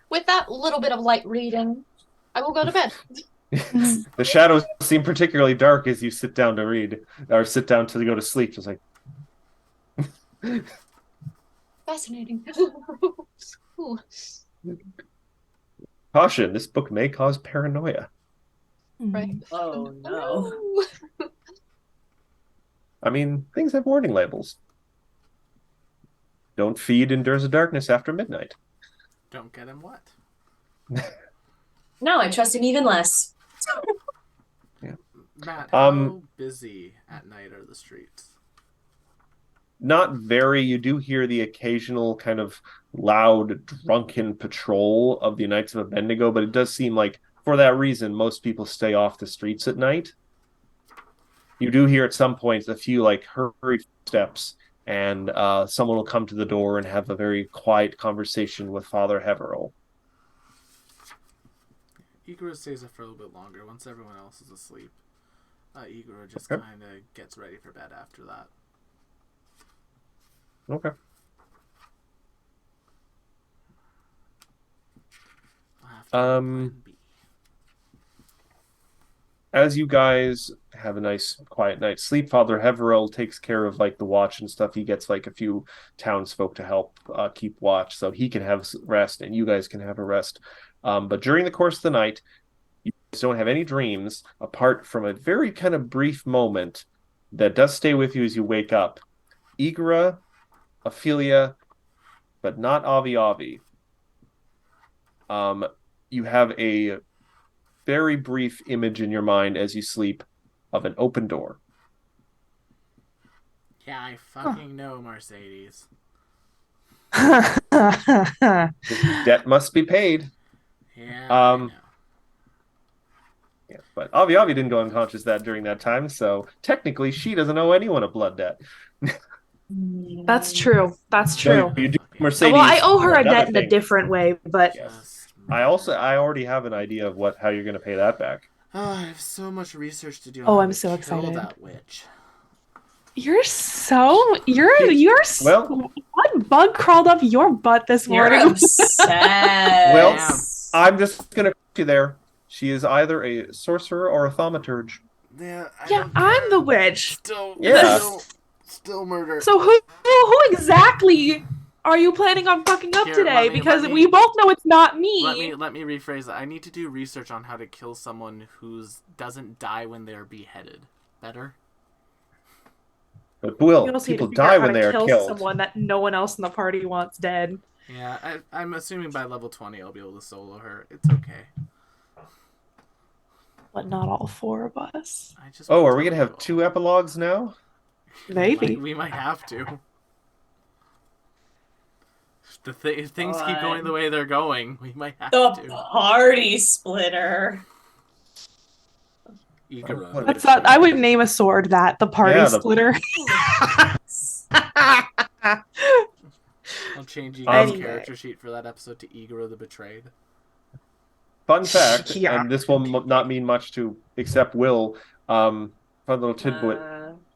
With that little bit of light reading, I will go to bed. The shadows seem particularly dark as you sit down to read, or sit down to go to sleep. Just like Fascinating. Ooh. caution, this book may cause paranoia. Right. Oh no. I mean, things have warning labels. Don't feed Endures of Darkness after midnight. Don't get him wet. Now I trust him even less. Matt, how busy at night are the streets? Not very. You do hear the occasional kind of loud, drunken patrol of the Knights of Abednego, but it does seem like, for that reason, most people stay off the streets at night. You do hear at some points a few like hurried steps, and someone will come to the door and have a very quiet conversation with Father Heverell. Igor stays up for a little bit longer. Once everyone else is asleep, Igor just kind of gets ready for bed after that. Okay. As you guys have a nice quiet night's sleep, Father Heverell takes care of like the watch and stuff. He gets like a few townsfolk to help keep watch so he can have rest and you guys can have a rest. But during the course of the night, you guys don't have any dreams apart from a very kind of brief moment that does stay with you as you wake up. Igra, Ophelia, but not Avi Avi. You have a very brief image in your mind as you sleep of an open door. Yeah, I fucking know, Mercedes. Debt must be paid. Yeah, I know. Yeah, but Avi Avi didn't go unconscious during that time, so technically she doesn't owe anyone a blood debt. That's true. That's true. So you do Mercedes. Well, I owe her a another debt in a thing. different way, but Just I already have an idea of how you're going to pay that back. I have so much research to do. Oh, how I'm to so kill excited. That witch. you're Well, what bug crawled up your butt this You're morning? obsessed. Well, I'm just going to put you there. She is either a sorcerer or a thaumaturge. Yeah, I'm the witch. Still murder. So who exactly are you planning on fucking up Here, today? let me- we both know it's not me. Let me rephrase that. I need to do research on how to kill someone who doesn't die when they are beheaded. Better? But You Will, also need to people figure out die how when to they are kill killed. someone that no one else in the party wants dead. Yeah, I'm assuming by level 20 I'll be able to solo her. It's okay. But not all four of us. Oh, are we going to have 2 epilogues now? Maybe. We might have to. If things keep going the way they're going, we might have The to. party splitter. Igor. That's not, I would name a sword that the party splitter. I'll change Igor's Anyway. character sheet for that episode to Igor the Betrayed. Fun fact, Yeah. and this will not mean much to except Will. Fun little tidbit.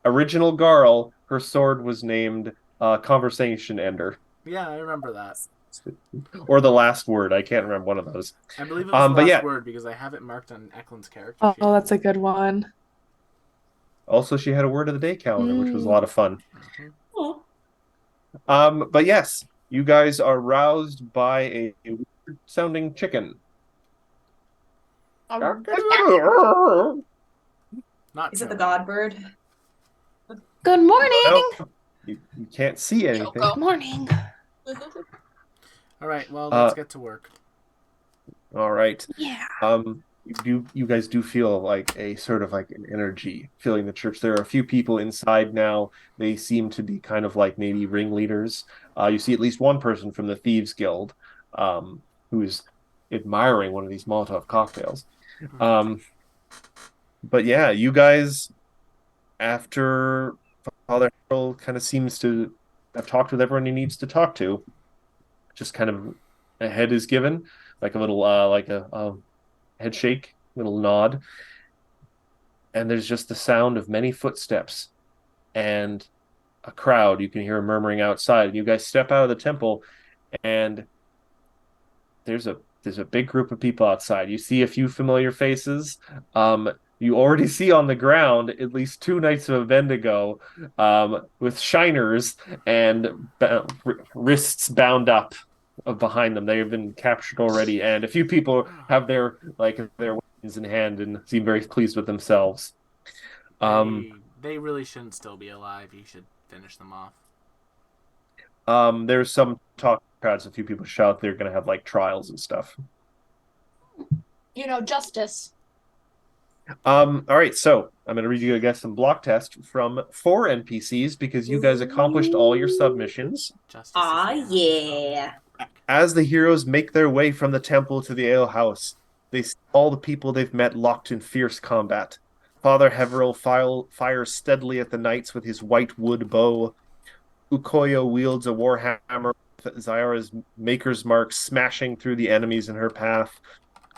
Original Garl, her sword was named Conversation Ender. Yeah, I remember that. Or the last word. I can't remember one of those. I believe it was the but last yeah. word because I have it marked on Eklund's character sheet. Oh, that's a good one. Also, she had a word of the day calendar, which was a lot of fun. Oh. But yes, you guys are roused by a sounding chicken. Um, Not Is it the Choco. god bird? Good morning. No, you can't see anything. Choco. Morning. All right, well, let's Uh, get to work. All right. Yeah. You guys do feel like a sort of like an energy filling the church. There are a few people inside now. They seem to be kind of like maybe ringleaders. You see at least one person from the Thieves Guild, who is admiring one of these Molotov cocktails. Um, but yeah, you guys, after Father Harold kind of seems to have talked with everyone he needs to talk to, just kind of a head is given, like a little like a head shake, little nod, and there's just the sound of many footsteps and a crowd. You can hear murmuring outside. And you guys step out of the temple, and there's a big group of people outside. You see a few familiar faces. You already see on the ground at least two Knights of Bendigo with shiners and wrists bound up behind them. They have been captured already, and a few people have their weapons in hand and seem very pleased with themselves. They really shouldn't still be alive. You should finish them off. There's some talk crowds. A few people shout they're going to have like trials and stuff. Justice. All right, so I'm going to read you guys some block tests from 4 NPCs because you guys accomplished all your submissions. Justice. Yeah. As the heroes make their way from the temple to the ale house, they see all the people they've met locked in fierce combat. Father Heveril fires steadily at the knights with his white wood bow. Ukoyo wields a warhammer with Zyara's maker's mark smashing through the enemies in her path.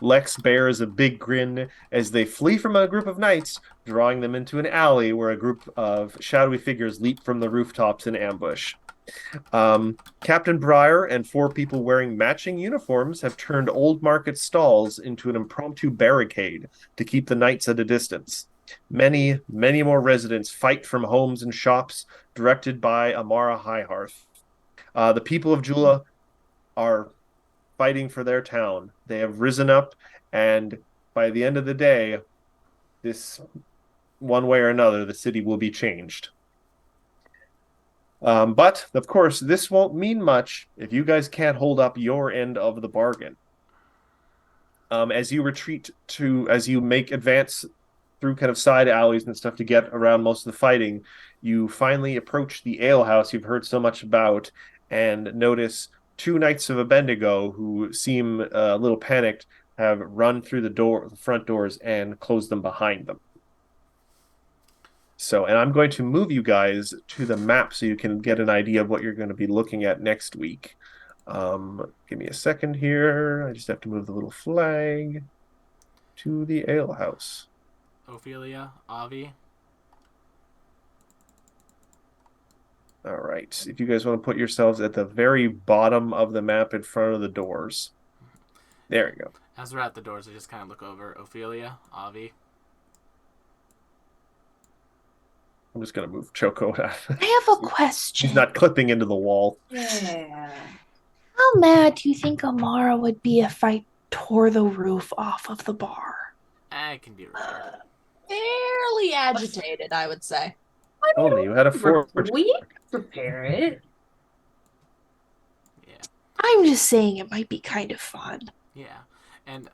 Lex bears a big grin as they flee from a group of knights, drawing them into an alley where a group of shadowy figures leap from the rooftops in ambush. Captain Breyer and 4 people wearing matching uniforms have turned Old Market stalls into an impromptu barricade to keep the knights at a distance. Many, many more residents fight from homes and shops, directed by Amara Highhearth. The people of Jula are fighting for their town. They have risen up, and by the end of the day, this one way or another, the city will be changed. But of course, this won't mean much if you guys can't hold up your end of the bargain. As you make advance through kind of side alleys and stuff to get around most of the fighting, you finally approach the ale house you've heard so much about and notice 2 Knights of Bendigo who seem a little panicked have run through the front doors and closed them behind them. So, and I'm going to move you guys to the map so you can get an idea of what you're going to be looking at next week. Give me a second here. I just have to move the little flag to the ale house. Ophelia, Avi. All right. If you guys want to put yourselves at the very bottom of the map in front of the doors. There you go. As we're at the doors, I just kind of look over. Ophelia, Avi. I'm just going to move Choco. I have a question. She's not clipping into the wall. Yeah. How mad do you think Amara would be if I tore the roof off of the bar? I can be repaired. Fairly agitated, I would say. Only you had a forge. We prepare it. Yeah. I'm just saying it might be kind of fun. Yeah. And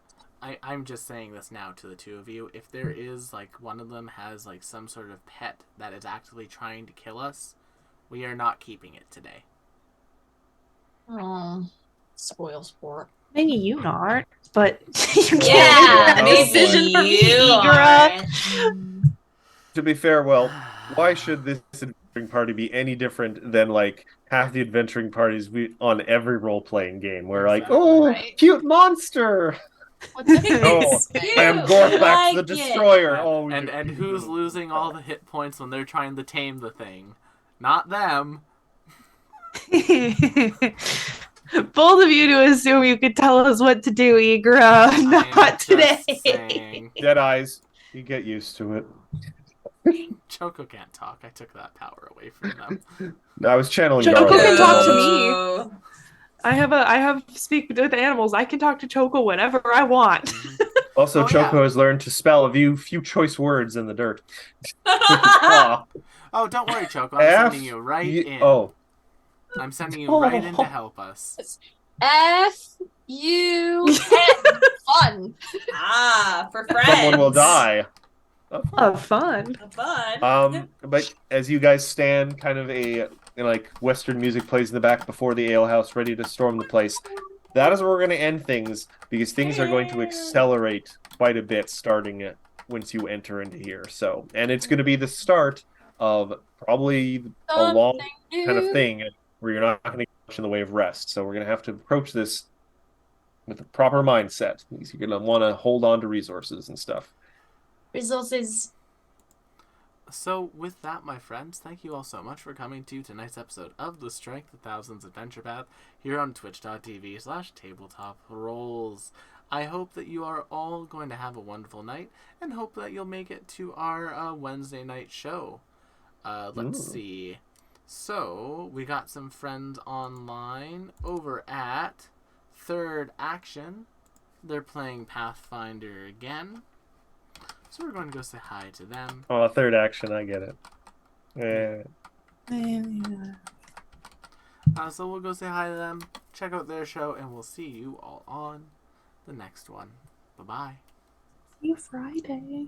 I'm just saying this now to the two of you. If there is, like, one of them has, like, some sort of pet that is actively trying to kill us, we are not keeping it today. Oh, spoil sport. Maybe you aren't, but you can't Yeah, make maybe that decision for me, you Igra. aren't. To be fair, well, why should this adventuring party be any different than like half the adventuring parties on every role-playing game? Where like, Exactly. oh, Right. cute monster! What difference Oh, does it Cute. I am make? Gorthax like the it. Destroyer. Oh, And who's losing all the hit points when they're trying to tame the thing? Not them. Bold of you to assume you could tell us what to do, Igra. I'm Not just today. saying. Dead eyes. You get used to it. Choco can't talk. I took that power away from them. No, I was channeling Choco Darla. can talk to me. Oh. I have speak with animals. I can talk to Choco whenever I want. Mhm. Also, Oh, Choco yeah. has learned to spell a few choice words in the dirt. With his paw. Oh, don't worry, Choco. I'm sending you right in. I'm sending you right in to Oh. help us. F-U-N. Fun. For friends. Someone will die. Of fun. Fun. But as you guys stand, kind of like Western music plays in the back before the alehouse, ready to storm the place. That is where we're going to end things because things are going to accelerate quite a bit starting once you enter into here. So, and it's going to be the start of probably a long Something kind of new. thing where you're not going to get much in the way of rest. So we're going to have to approach this with a proper mindset because you're going to want to hold on to resources and stuff. Resources. So, with that, my friends, thank you all so much for coming to tonight's episode of the Strength of Thousands Adventure Path here on twitch.tv/tabletop rolls. I hope that you are all going to have a wonderful night and hope that you'll make it to our Wednesday night show. Let's see. So, we got some friends online over at Third Action. They're playing Pathfinder again. So we're going to go say hi to them. Oh, Third Action, I get it. So we'll go say hi to them, check out their show, and we'll see you all on the next one. Bye-bye. See you Friday.